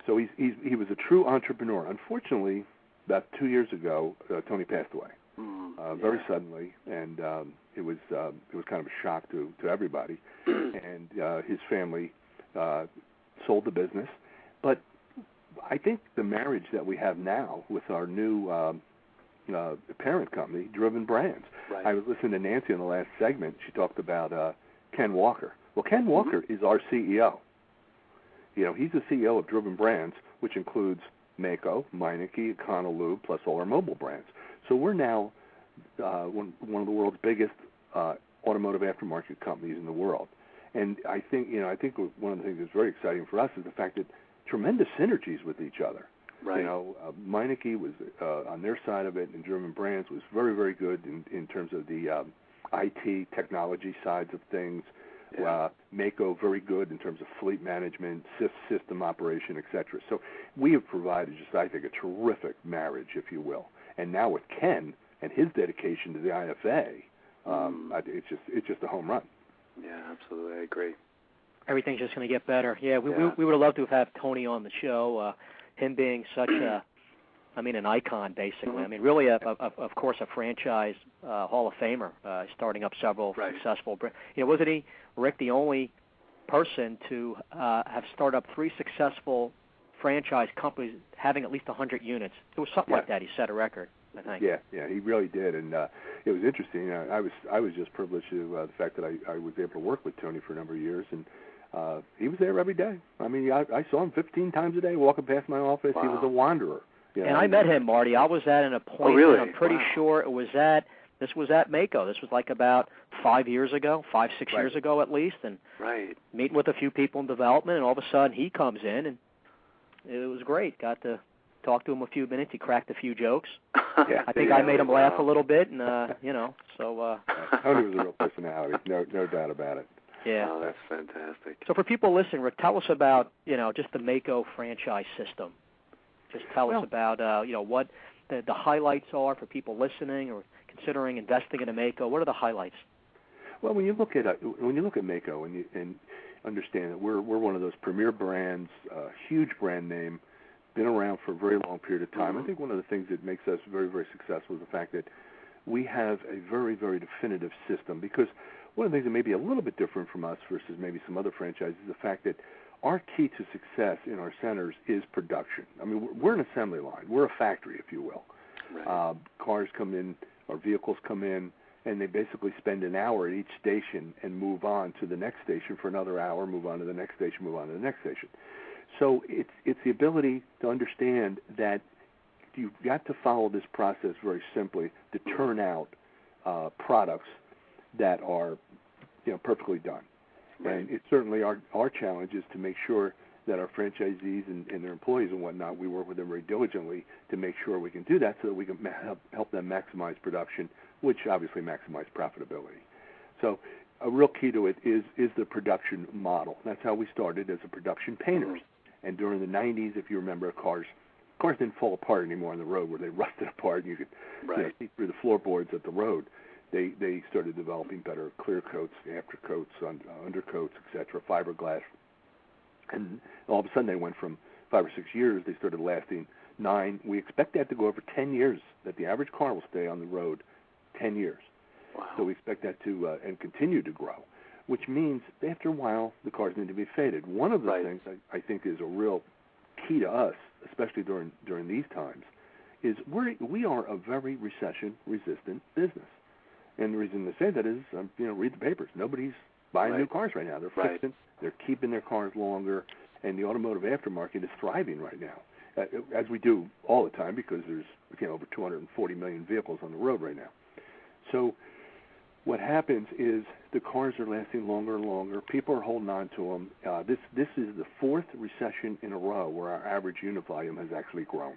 So he was a true entrepreneur. Unfortunately, about 2 years ago, Tony passed away very suddenly, and it was kind of a shock to everybody. And his family sold the business, but I think the marriage that we have now with our new parent company, Driven Brands. Right. I was listening to Nancy in the last segment. She talked about Ken Walker. Well, Ken Walker is our CEO. He's the CEO of Driven Brands, which includes Maaco, Meineke, Econolube, plus all our mobile brands. So we're now one of the world's biggest automotive aftermarket companies in the world. And I think one of the things that's very exciting for us is the fact that tremendous synergies with each other. Right. You know, Meineke was on their side of it, and German Brands was very, very good in terms of the IT technology sides of things. Yeah. Maaco, very good in terms of fleet management, system operation, etc. So we have provided just, I think, a terrific marriage, if you will. And now with Ken and his dedication to the IFA, it's just a home run. Yeah, absolutely. I agree. Everything's just going to get better. Yeah, we would have loved to have had Tony on the show. Him being such an icon, basically. Mm-hmm. I mean, really, of course, a franchise Hall of Famer, starting up several successful. Wasn't he, Rick, the only person to have started up 3 successful franchise companies having at least 100 units? It was something like that. He set a record, I think. Yeah, he really did, and it was interesting. I was just privileged to the fact that I was able to work with Tony for a number of years, and he was there every day. I mean, I saw him 15 times a day walking past my office. Wow. He was a wanderer. You know? And I met him, Marty. I was at an appointment. Oh, really? I'm pretty sure this was at Maaco. This was like about 5 years ago, 5-6 years ago at least, and meeting with a few people in development, and all of a sudden he comes in, and it was great. Got to talk to him a few minutes. He cracked a few jokes. I think I made him laugh a little bit, and so. Tony was a real personality, no doubt about it. Yeah. Oh, that's fantastic. So for people listening, Rick, tell us about just the Maaco franchise system. Just tell us about what the highlights are for people listening or considering investing in a Maaco. What are the highlights? Well, when you look at Maaco and understand that we're one of those premier brands, huge brand name, been around for a very long period of time. I think one of the things that makes us very, very successful is the fact that we have a very, very definitive system. Because one of the things that may be a little bit different from us versus maybe some other franchises is the fact that our key to success in our centers is production. I mean, we're an assembly line. We're a factory, if you will. Right. Cars come in, or vehicles come in, and they basically spend an hour at each station and move on to the next station for another hour, move on to the next station, move on to the next station. So it's the ability to understand that you've got to follow this process very simply to turn out products that are perfectly done. Right. And it's certainly our challenge is to make sure that our franchisees and their employees and whatnot, we work with them very diligently to make sure we can do that so that we can help them maximize production, which obviously maximize profitability. So a real key to it is the production model. That's how we started as a production painters. And during the 90s, if you remember, cars didn't fall apart anymore on the road where they rusted apart and you could see through the floorboards of the road. They started developing better clear coats, after coats, undercoats, etc., fiberglass. And all of a sudden they went from 5 or 6 years, they started lasting 9. We expect that to go over 10 years, that the average car will stay on the road 10 years. Wow. So we expect that to and continue to grow, which means after a while the cars need to be faded. One of the things I think is a real key to us, especially during these times, is we are a very recession-resistant business. And the reason to say that is, read the papers. Nobody's buying new cars right now. They're fixing, they're keeping their cars longer, and the automotive aftermarket is thriving right now, as we do all the time because there's over 240 million vehicles on the road right now. So what happens is the cars are lasting longer and longer. People are holding on to them. This is the 4th recession in a row where our average unit volume has actually grown.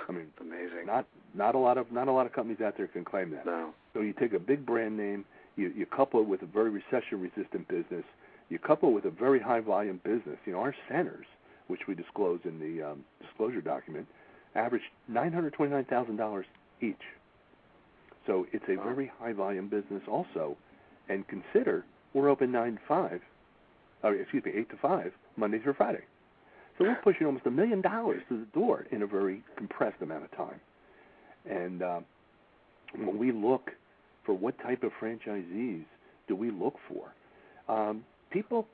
I mean, amazing. Not a lot of companies out there can claim that. No. So you take a big brand name, you couple it with a very recession-resistant business, you couple it with a very high-volume business. Our centers, which we disclose in the disclosure document, average $929,000 each. So it's a very high-volume business also. And consider we're open 8 to 5, Monday through Friday. So we're pushing almost $1 million through the door in a very compressed amount of time. And when we look for what type of franchisees do we look for, people,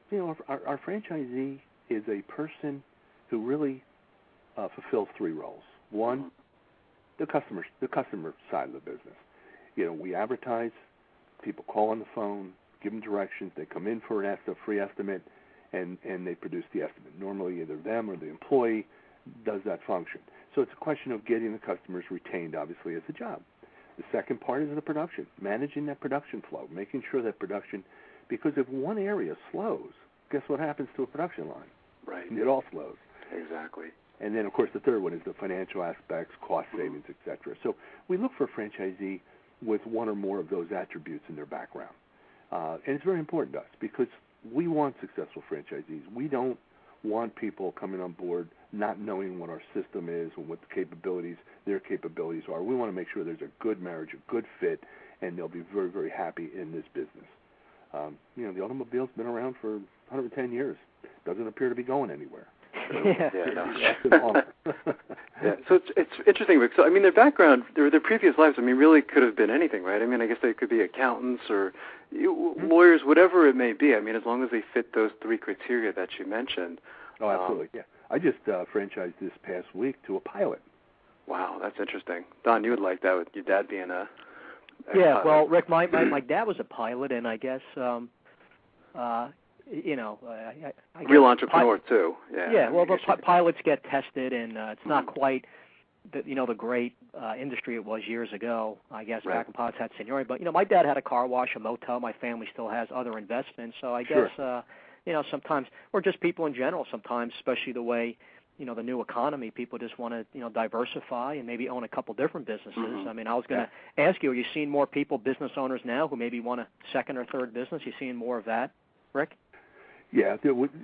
our franchisee is a person who really fulfills 3 roles. One, the customer side of the business. We advertise, people call on the phone, give them directions, they come in for a free estimate, and they produce the estimate. Normally either them or the employee does that function. So it's a question of getting the customers retained, obviously, as a job. The second part is the production, managing that production flow, making sure that production, because if one area slows, guess what happens to a production line? Right. It all slows. Exactly. And then, of course, the third one is the financial aspects, cost savings, etc. So we look for a franchisee with one or more of those attributes in their background. And it's very important to us because we want successful franchisees. We don't want people coming on board not knowing what our system is and what their capabilities are. We want to make sure there's a good marriage, a good fit, and they'll be very, very happy in this business. The automobile's been around for 110 years. Doesn't appear to be going anywhere. So it's interesting, Rick. So, I mean, their background, their previous lives, I mean, really could have been anything, right? I mean, I guess they could be accountants or lawyers, whatever it may be. I mean, as long as they fit those three criteria that you mentioned. Oh, absolutely, yeah. I just franchised this past week to a pilot. Wow, that's interesting. Don, you would like that with your dad being a pilot. Well, Rick, my dad was a pilot, and I guess real entrepreneur too. Yeah. Well, the pilots get tested, and it's not quite the great industry it was years ago. I guess back when pilots had seniority. But my dad had a car wash, a motel. My family still has other investments. So I guess sometimes, or just people in general, sometimes, especially the way the new economy, people just want to diversify and maybe own a couple different businesses. I mean, I was going to ask you, are you seeing more people, business owners now, who maybe want a second or third business? You seeing more of that, Rick? Yeah,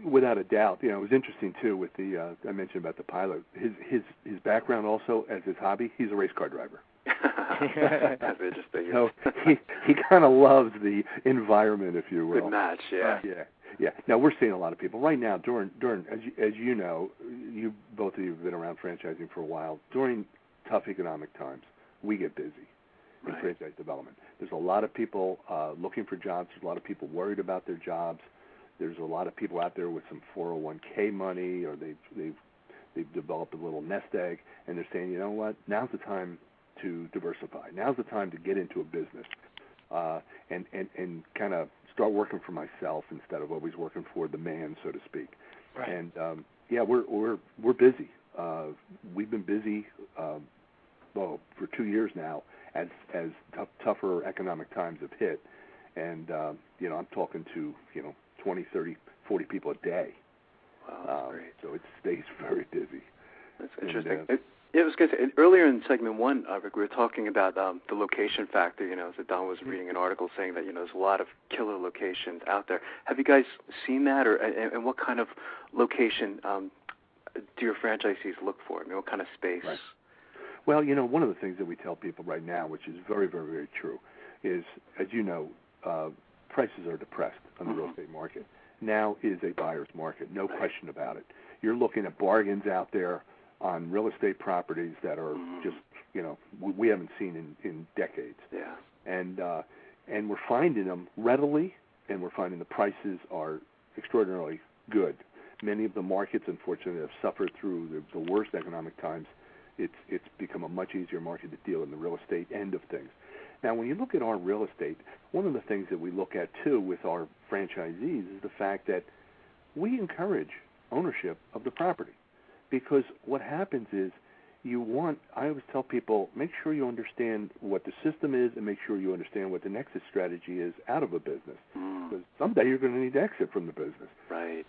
without a doubt. It was interesting too with the I mentioned about the pilot. His background also as his hobby, he's a race car driver. That's interesting. So he kind of loves the environment, if you will. Good match, yeah. Yeah. Now we're seeing a lot of people right now during as you know, both of you have been around franchising for a while. During tough economic times, we get busy in franchise development. There's a lot of people looking for jobs. There's a lot of people worried about their jobs. There's a lot of people out there with some 401k money, or they've developed a little nest egg, and they're saying, you know what, now's the time to diversify. Now's the time to get into a business and kind of start working for myself instead of always working for the man, so to speak. Right. And we're busy. We've been busy for 2 years now as tougher economic times have hit, and I'm talking to 20, 30, 40 people a day. Wow, great. So it stays very busy. That's interesting. I was going to say, earlier in segment one, Rick, we were talking about the location factor, so Don was reading an article saying that, there's a lot of killer locations out there. Have you guys seen that, and what kind of location do your franchisees look for? I mean, what kind of space? Right. Well, one of the things that we tell people right now, which is very, very, very true, is, as you know, prices are depressed on the real estate market. Now is a buyer's market, no question about it. You're looking at bargains out there on real estate properties that are just, we haven't seen in decades. Yeah. And we're finding them readily, and we're finding the prices are extraordinarily good. Many of the markets, unfortunately, have suffered through the worst economic times. It's become a much easier market to deal in the real estate end of things. Now, when you look at our real estate, one of the things that we look at, too, with our franchisees is the fact that we encourage ownership of the property. Because what happens is I always tell people, make sure you understand what the system is and make sure you understand what the exit strategy is out of a business. Because someday you're going to need to exit from the business. Right.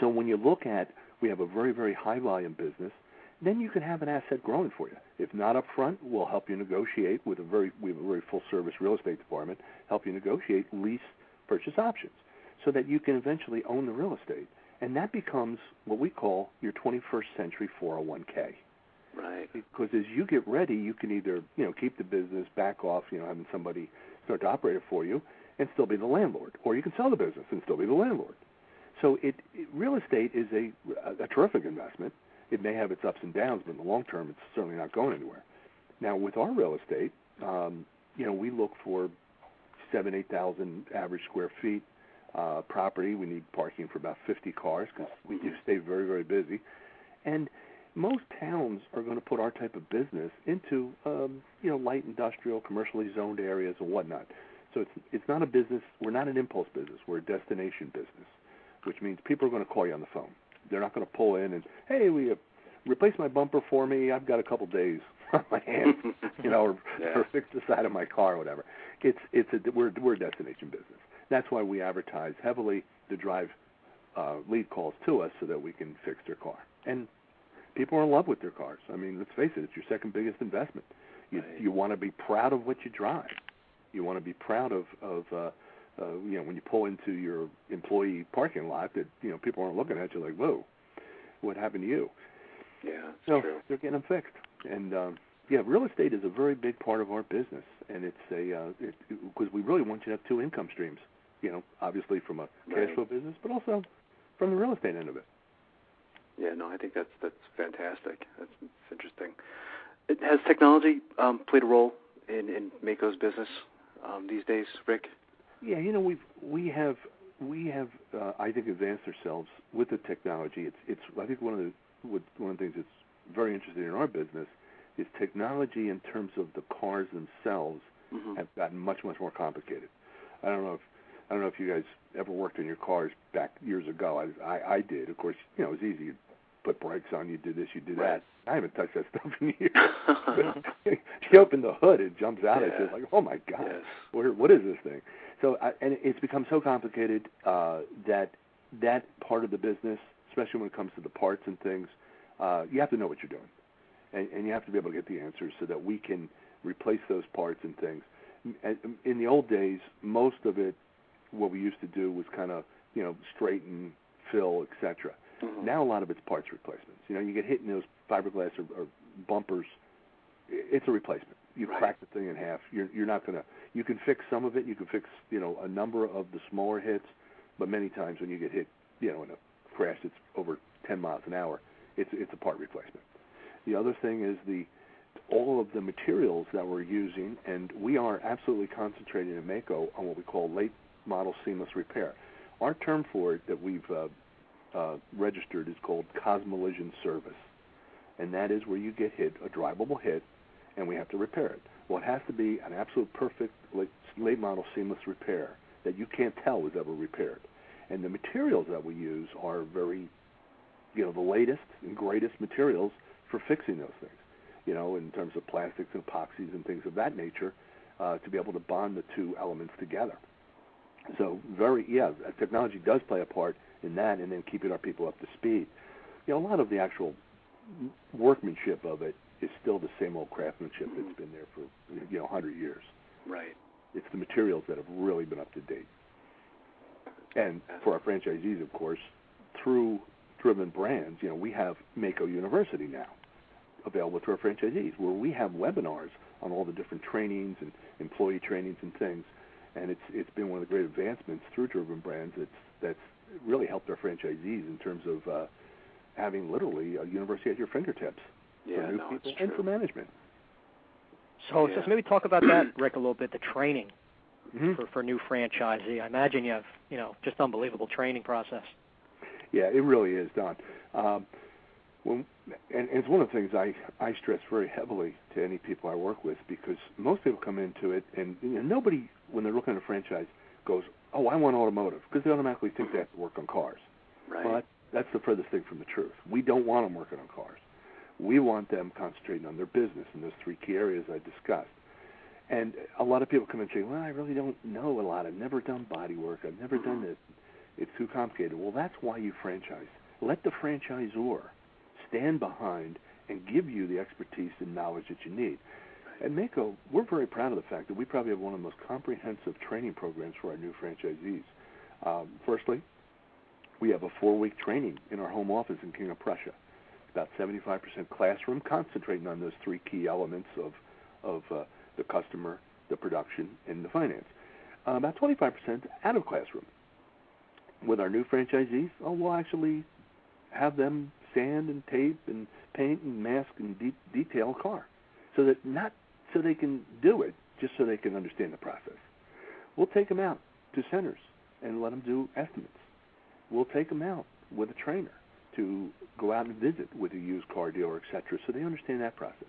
So when you look at, we have a very, very high-volume business, then you can have an asset growing for you. If not up front, we'll help you negotiate we have a very full-service real estate department, help you negotiate lease purchase options so that you can eventually own the real estate. And that becomes what we call your 21st century 401k. Right. Because as you get ready, you can either, keep the business, back off, having somebody start to operate it for you and still be the landlord. Or you can sell the business and still be the landlord. So real estate is a terrific investment. It may have its ups and downs, but in the long term, it's certainly not going anywhere. Now, with our real estate, we look for 8,000 average square feet property. We need parking for about 50 cars because we do stay very, very busy. And most towns are going to put our type of business into, light industrial, commercially zoned areas and whatnot. So it's not a business. We're not an impulse business. We're a destination business, which means people are going to call you on the phone. They're not going to pull in and, hey, will you replace my bumper for me? I've got a couple days on my hands, or fix the side of my car or whatever. We're a destination business. That's why we advertise heavily to drive lead calls to us so that we can fix their car. And People are in love with their cars. I mean, let's face it, it's your second biggest investment. You want to be proud of what you drive. You want to be proud of when you pull into your employee parking lot that, people aren't looking at you like, whoa, what happened to you? Yeah, so true. They're getting them fixed. And, real estate is a very big part of our business. And it's because we really want you to have two income streams, obviously from a cash flow business, but also from the real estate end of it. Yeah, no, I think that's fantastic. That's interesting. Has technology played a role in Maaco's business these days, Rick? Yeah, we have I think advanced ourselves with the technology. It's I think one of the things that's very interesting in our business is technology in terms of the cars themselves have gotten much more complicated. I don't know if you guys ever worked on your cars back years ago. I did. Of course, it was easy. You put brakes on, you did this, you did that. I haven't touched that stuff in years. You open the hood, it jumps out at you like, oh my God, what is this thing? So, and it's become so complicated that part of the business, especially when it comes to the parts and things, you have to know what you're doing, and you have to be able to get the answers so that we can replace those parts and things. In the old days, most of it, what we used to do was kind of, straighten, fill, etc. Now a lot of it's parts replacements. You get hit in those fiberglass or bumpers, it's a replacement. You crack the thing in half. You're not going to. You can fix some of it. You can fix a number of the smaller hits, but many times when you get hit in a crash that's over 10 miles an hour, it's a part replacement. The other thing is all of the materials that we're using, and we are absolutely concentrating in Maaco on what we call late model seamless repair. Our term for it that we've registered is called Cosmolision Service, and that is where you get hit, a drivable hit, and we have to repair it. Well, it has to be an absolute perfect late model seamless repair that you can't tell was ever repaired. And the materials that we use are very, the latest and greatest materials for fixing those things, in terms of plastics and epoxies and things of that nature, to be able to bond the two elements together. So technology does play a part in that, and then keeping our people up to speed. A lot of the actual workmanship of it is still the same old craftsmanship that's been there for 100 years. Right. It's the materials that have really been up to date. And for our franchisees, of course, through Driven Brands, we have Maaco University now available to our franchisees, where we have webinars on all the different trainings and employee trainings and things. And it's been one of the great advancements through Driven Brands that's really helped our franchisees in terms of having literally a university at your fingertips for new people and for management. So maybe talk about that, Rick, a little bit, the training for new franchisee. I imagine you have, just unbelievable training process. Yeah, it really is, Don. And it's one of the things I stress very heavily to any people I work with, because most people come into it and nobody, when they're looking at a franchise, goes, oh, I want automotive, because they automatically think they have to work on cars. Right. But that's the furthest thing from the truth. We don't want them working on cars. We want them concentrating on their business in those three key areas I discussed. And a lot of people come in and say, well, I really don't know a lot. I've never done body work. I've never done this. It's too complicated. Well, that's why you franchise. Let the franchisor stand behind and give you the expertise and knowledge that you need. At Maaco, we're very proud of the fact that we probably have one of the most comprehensive training programs for our new franchisees. Firstly, we have a 4-week training in our home office in King of Prussia. About 75% classroom, concentrating on those three key elements of the customer, the production, and the finance. About 25% out of classroom. With our new franchisees, we'll actually have them sand and tape and paint and mask and detail a car, so that not so they can do it, just so they can understand the process. We'll take them out to centers and let them do estimates. We'll take them out with a trainer to go out and visit with a used car dealer, etc., so they understand that process.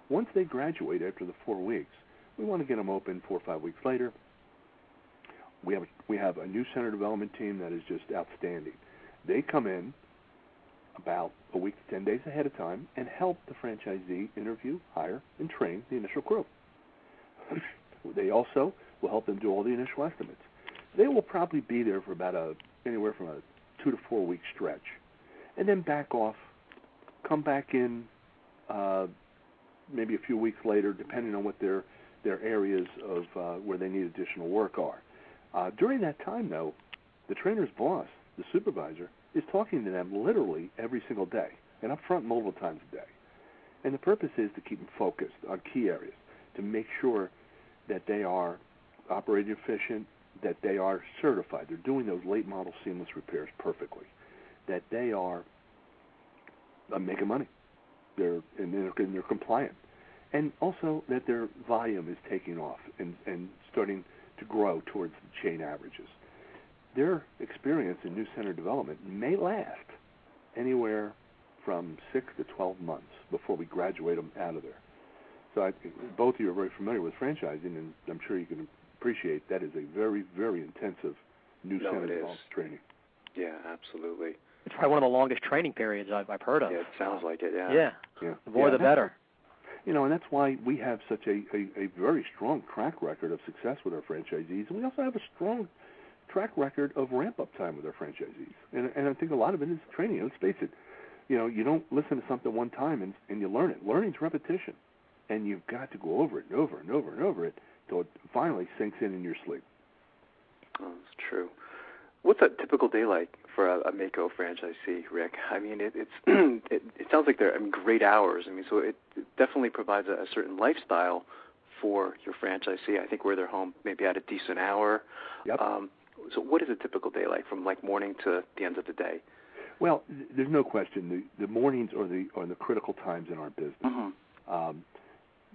Once they graduate after the 4 weeks, we want to get them open 4 or 5 weeks later. We have a new center development team that is just outstanding. They come in about a week to 10 days ahead of time and help the franchisee interview, hire, and train the initial crew. They also will help them do all the initial estimates. They will probably be there for about anywhere from a 2 to 4 week stretch, and then back off come back in maybe a few weeks later, depending on what their areas of where they need additional work are. During that time, though, the trainer's boss, the supervisor, is talking to them literally every single day, and up front multiple times a day. And the purpose is to keep them focused on key areas, to make sure that they are operating efficient, that they are certified. They're doing those late model seamless repairs perfectly, that they are making money. They're compliant. And also that their volume is taking off and starting to grow towards the chain averages. Their experience in new center development may last anywhere from 6 to 12 months before we graduate them out of there. So both of you are very familiar with franchising, and I'm sure you can appreciate that is a very, very intensive new center development training. Yeah, absolutely. It's probably one of the longest training periods I've heard of. Yeah, it sounds like it, yeah. Yeah. The more the better. You know, and that's why we have such a very strong track record of success with our franchisees, and we also have a strong track record of ramp-up time with our franchisees. And I think a lot of it is training. Let's face it, you know, you don't listen to something one time and you learn it. Learning's repetition, and you've got to go over it and over and over and over it until it finally sinks in your sleep. Oh, that's true. What's a typical day like for a Maaco franchisee, Rick? I mean, it sounds like they're great hours. I mean, so it definitely provides a certain lifestyle for your franchisee. I think where they're home maybe at a decent hour. Yep. So what is a typical day like from like morning to the end of the day? Well, there's no question. The mornings are the critical times in our business. Mm-hmm.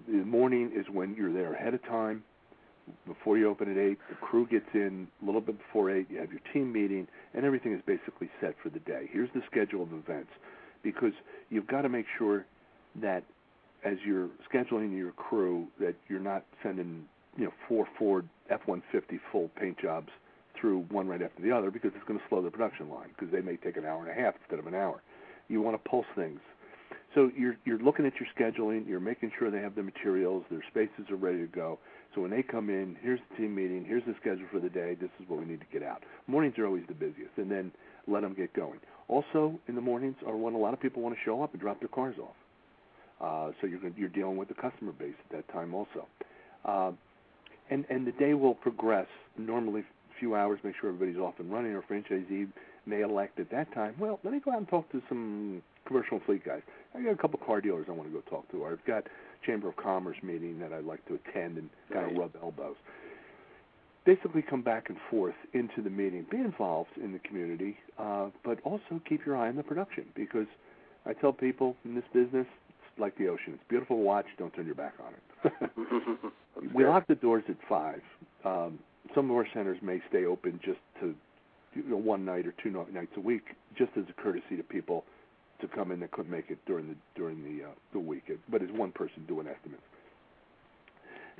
The morning is when you're there ahead of time. Before you open at 8, the crew gets in a little bit before 8. You have your team meeting, and everything is basically set for the day. Here's the schedule of events, because you've got to make sure that as you're scheduling your crew that you're not sending 4 Ford F-150 full paint jobs through one right after the other, because it's going to slow the production line, because they may take an hour and a half instead of an hour. You want to pulse things. So you're looking at your scheduling, you're making sure they have the materials, their spaces are ready to go. So when they come in, here's the team meeting, here's the schedule for the day, this is what we need to get out. Mornings are always the busiest, and then let them get going. Also, in the mornings are when a lot of people want to show up and drop their cars off. So you're dealing with the customer base at that time also. And the day will progress, normally a few hours, make sure everybody's off and running. Our franchisee may elect at that time, well, let me go out and talk to some commercial and fleet guys. I got a couple car dealers I want to go talk to, or I've got Chamber of Commerce meeting that I'd like to attend and kind of rub elbows. Basically come back and forth into the meeting. Be involved in the community, but also keep your eye on the production, because I tell people in this business, it's like the ocean. It's beautiful to watch. Don't turn your back on it. We lock the doors at 5. Some of our centers may stay open just to one night or two nights a week, just as a courtesy to people to come in that couldn't make it during the week. But as one person doing estimates.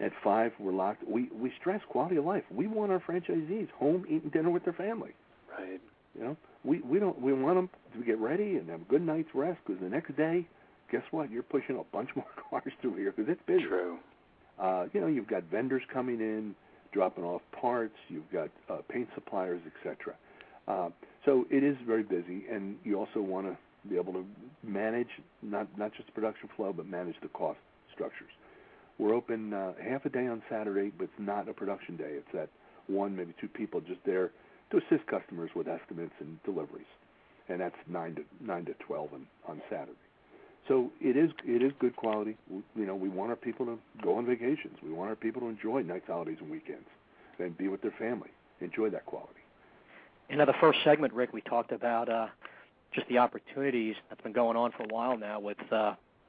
At 5, we're locked. We stress quality of life. We want our franchisees home eating dinner with their family. Right. We want them to get ready and have a good night's rest, because the next day, guess what? You're pushing a bunch more cars through here because it's busy. True. You've got vendors coming in, dropping off parts. You've got paint suppliers, etc. So it is very busy, and you also want to be able to manage not just the production flow, but manage the cost structures. We're open half a day on Saturday, but it's not a production day. It's that 1, maybe 2 people just there to assist customers with estimates and deliveries, and that's 9 to 12 on Saturday. So it is good quality. We want our people to go on vacations. We want our people to enjoy nights, holidays, and weekends, and be with their family. Enjoy that quality. In the first segment, Rick, we talked about just the opportunities that's been going on for a while now with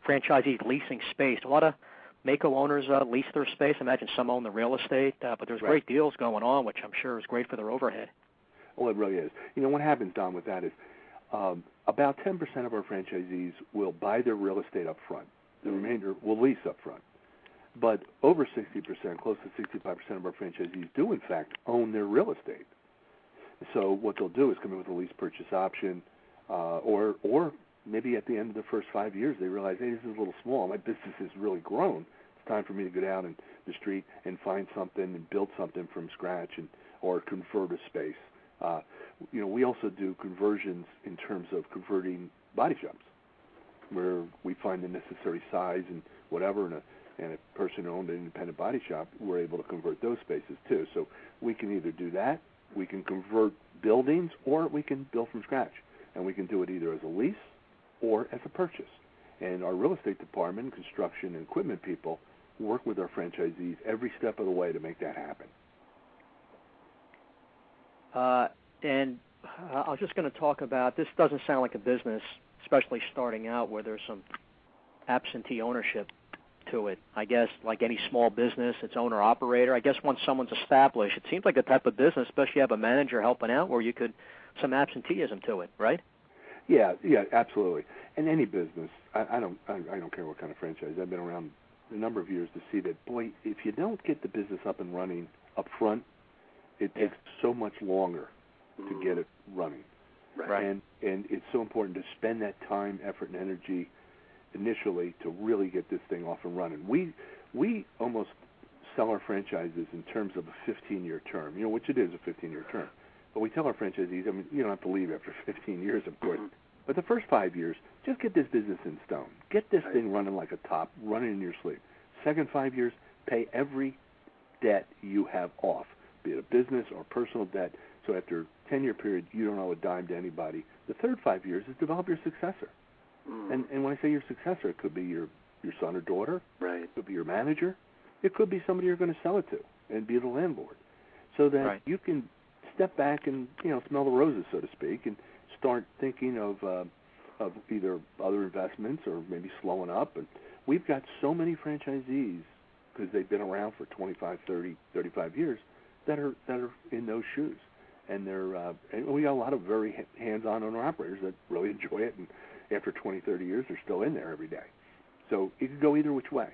franchisees leasing space. A lot of Maaco owners lease their space. I imagine some own the real estate, but there's great deals going on, which I'm sure is great for their overhead. Well, it really is. What happens, Don, with that is about 10% of our franchisees will buy their real estate up front. The remainder will lease up front. But over 60%, close to 65% of our franchisees do, in fact, own their real estate. So what they'll do is come in with a lease purchase option, or maybe at the end of the first 5 years they realize, hey, this is a little small. My business has really grown. It's time for me to go down in the street and find something and build something from scratch, or convert a space. We also do conversions in terms of converting body shops. where we find the necessary size and whatever, and a person who owned an independent body shop, we're able to convert those spaces too. So we can either do that, we can convert buildings, or we can build from scratch. And we can do it either as a lease or as a purchase. And our real estate department, construction and equipment people work with our franchisees every step of the way to make that happen. And I was just going to talk about, this doesn't sound like a business, especially starting out, where there's some absentee ownership to it. I guess like any small business, it's owner-operator. I guess once someone's established, it seems like the type of business, especially you have a manager helping out, where you could, some absenteeism to it, right? Yeah, absolutely. And any business, I don't care what kind of franchise. I've been around a number of years to see that, boy, if you don't get the business up and running up front, it takes so much longer to get it running. Right. And it's so important to spend that time, effort, and energy initially to really get this thing off and running. We almost sell our franchises in terms of a 15-year term, which it is a 15-year term. But we tell our franchisees, I mean, you don't have to leave after 15 years, of course. But the first 5 years, just get this business in stone. Get this thing running like a top, running in your sleep. Second 5 years, pay every debt you have off, be it a business or personal debt. So after a 10-year period, you don't owe a dime to anybody. The third 5 years is develop your successor. And when I say your successor, it could be your son or daughter. Right. It could be your manager. It could be somebody you're going to sell it to and be the landlord. So that you can step back and, smell the roses, so to speak, and start thinking of either other investments or maybe slowing up. And we've got so many franchisees, because they've been around for 25, 30, 35 years, that are in those shoes. And and we got a lot of very hands-on owner-operators that really enjoy it, and after 20, 30 years, they're still in there every day. So it could go either which way.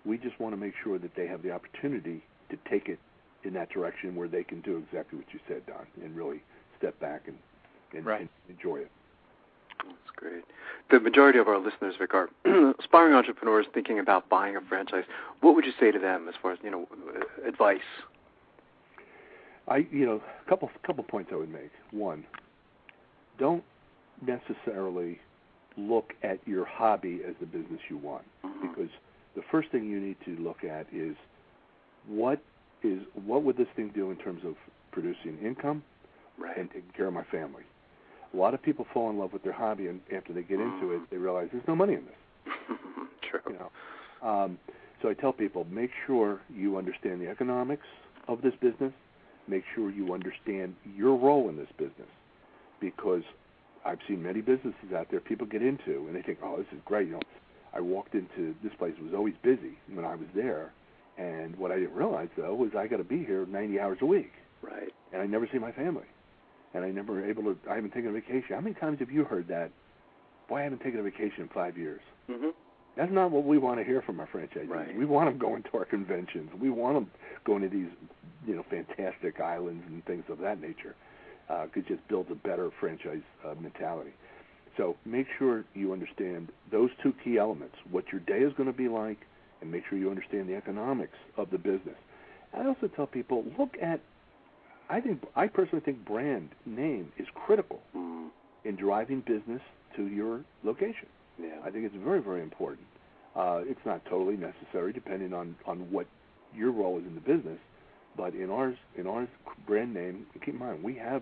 We just want to make sure that they have the opportunity to take it in that direction where they can do exactly what you said, Don, and really step back and enjoy it. That's great. The majority of our listeners, Vic, are aspiring entrepreneurs thinking about buying a franchise. What would you say to them as far as, advice? A couple points I would make. One, don't necessarily look at your hobby as the business you want, because the first thing you need to look at is what would this thing do in terms of producing income and taking care of my family. A lot of people fall in love with their hobby, and after they get into it, they realize there's no money in this. True. So I tell people, make sure you understand the economics of this business. Make sure you understand your role in this business, because I've seen many businesses out there people get into, and they think, oh, this is great. I walked into this place, was always busy when I was there, and what I didn't realize, though, was I got to be here 90 hours a week. Right. And I never see my family. And I haven't taken a vacation. How many times have you heard that? Boy, I haven't taken a vacation in 5 years. Mm-hmm. That's not what we want to hear from our franchisees. Right. We want them going to our conventions. We want them going to these, fantastic islands and things of that nature. It just builds a better franchise mentality. So make sure you understand those two key elements, what your day is going to be like, and make sure you understand the economics of the business. I also tell people, I personally think brand name is critical in driving business to your location. Yeah. I think it's very, very important. It's not totally necessary depending on what your role is in the business, but in ours brand name, keep in mind, we have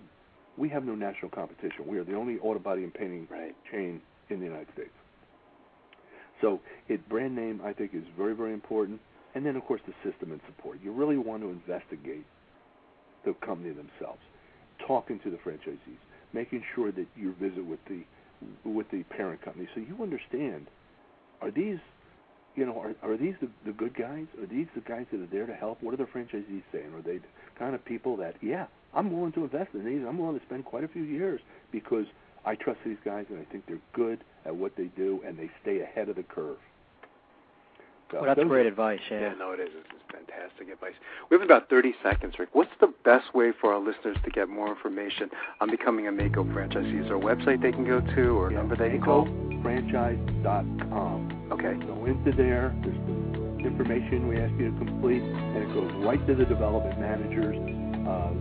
no national competition. We are the only auto body and painting chain in the United States. So brand name, I think, is very, very important. And then, of course, the system and support. You really want to investigate the company themselves, talking to the franchisees, making sure that you visit with the parent company so you understand, are these the good guys? Are these the guys that are there to help? What are the franchisees saying? Are they the kind of people that, I'm willing to invest in these. I'm willing to spend quite a few years because I trust these guys and I think they're good at what they do and they stay ahead of the curve. So well, that's great advice, Yeah, no, it is. It's fantastic advice. We have about 30 seconds, Rick. What's the best way for our listeners to get more information on becoming a Maaco franchisee? Is there a website they can go to or a number they can call? MaacoFranchise.com. Okay. Go into there. There's the information we ask you to complete, and it goes right to the development manager's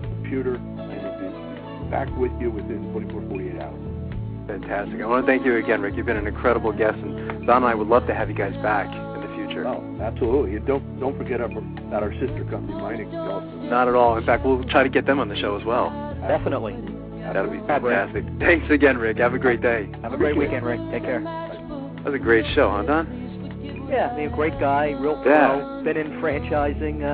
computer, and it'll be back with you within 24, 48 hours. Fantastic. I want to thank you again, Rick. You've been an incredible guest, and Don and I would love to have you guys back in the future. Oh, absolutely. And don't forget about our sister company, Mining. Also. Not at all. In fact, we'll try to get them on the show as well. Definitely. That'll be fantastic. Thanks again, Rick. Have a great day. Have a great weekend, Rick. Take care. That was a great show, huh, Don? Yeah, I mean, a great guy, real pro. Yeah. Been in franchising,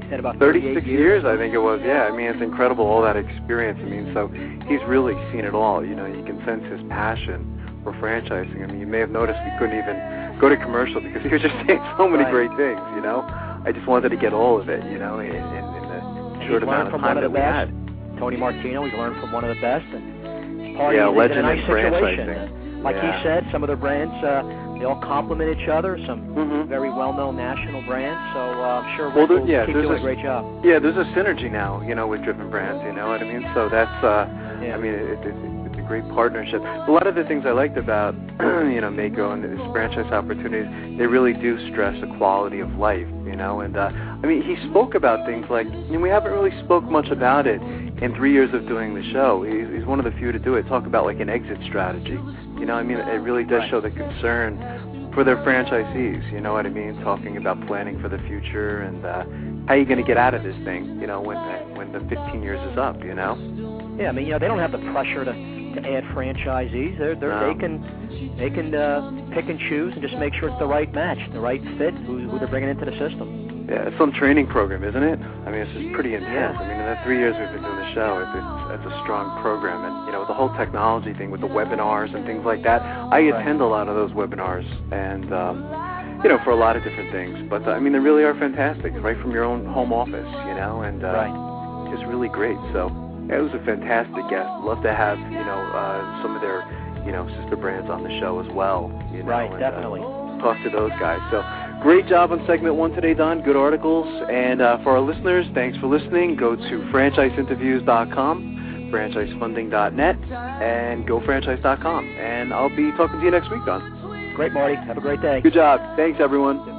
said about 36 years, I think it was. Yeah, I mean, it's incredible, all that experience. I mean, so he's really seen it all. You know, you can sense his passion for franchising. I mean, you may have noticed we couldn't even go to commercial because he was just saying so many great things, you know. I just wanted to get all of it, you know, in the short amount of time that we had. Tony Martino, he's learned from one of the best. And part yeah, of legend in a nice in franchising. Like he said, some of the brands, they all complement each other, some very well-known national brands, so I'm sure Rick will keep doing a great job. Yeah, there's a synergy now, you know, with different brands, you know what I mean? So that's, I mean, it's a great partnership. A lot of the things I liked about, you know, Maaco and his franchise opportunities, they really do stress the quality of life, you know, and, I mean, he spoke about things like, and we haven't really spoke much about it in 3 years of doing the show. He's one of the few to do it, talk about like an exit strategy. You know, I mean, it really does show the concern for their franchisees, you know what I mean? Talking about planning for the future and how are you going to get out of this thing, you know, when the 15 years is up, you know? Yeah, I mean, you know, they don't have the pressure to add franchisees. They can pick and choose and just make sure it's the right match, the right fit, who they're bringing into the system. Yeah, it's some training program, isn't it? I mean, it's just pretty intense. I mean, in the 3 years we've been doing the show, it's a strong program. And, you know, the whole technology thing with the webinars and things like that, I attend a lot of those webinars and, you know, for a lot of different things. But, I mean, they really are fantastic, right from your own home office, you know, and just really great. So it was a fantastic guest. Love to have, you know, some of their, you know, sister brands on the show as well. You know, right, and, definitely. Talk to those guys. So great job on segment 1 today, Don. Good articles. And for our listeners, thanks for listening. Go to franchiseinterviews.com, franchisefunding.net, and gofranchise.com. And I'll be talking to you next week, Don. Great, Marty. Have a great day. Good job. Thanks, everyone.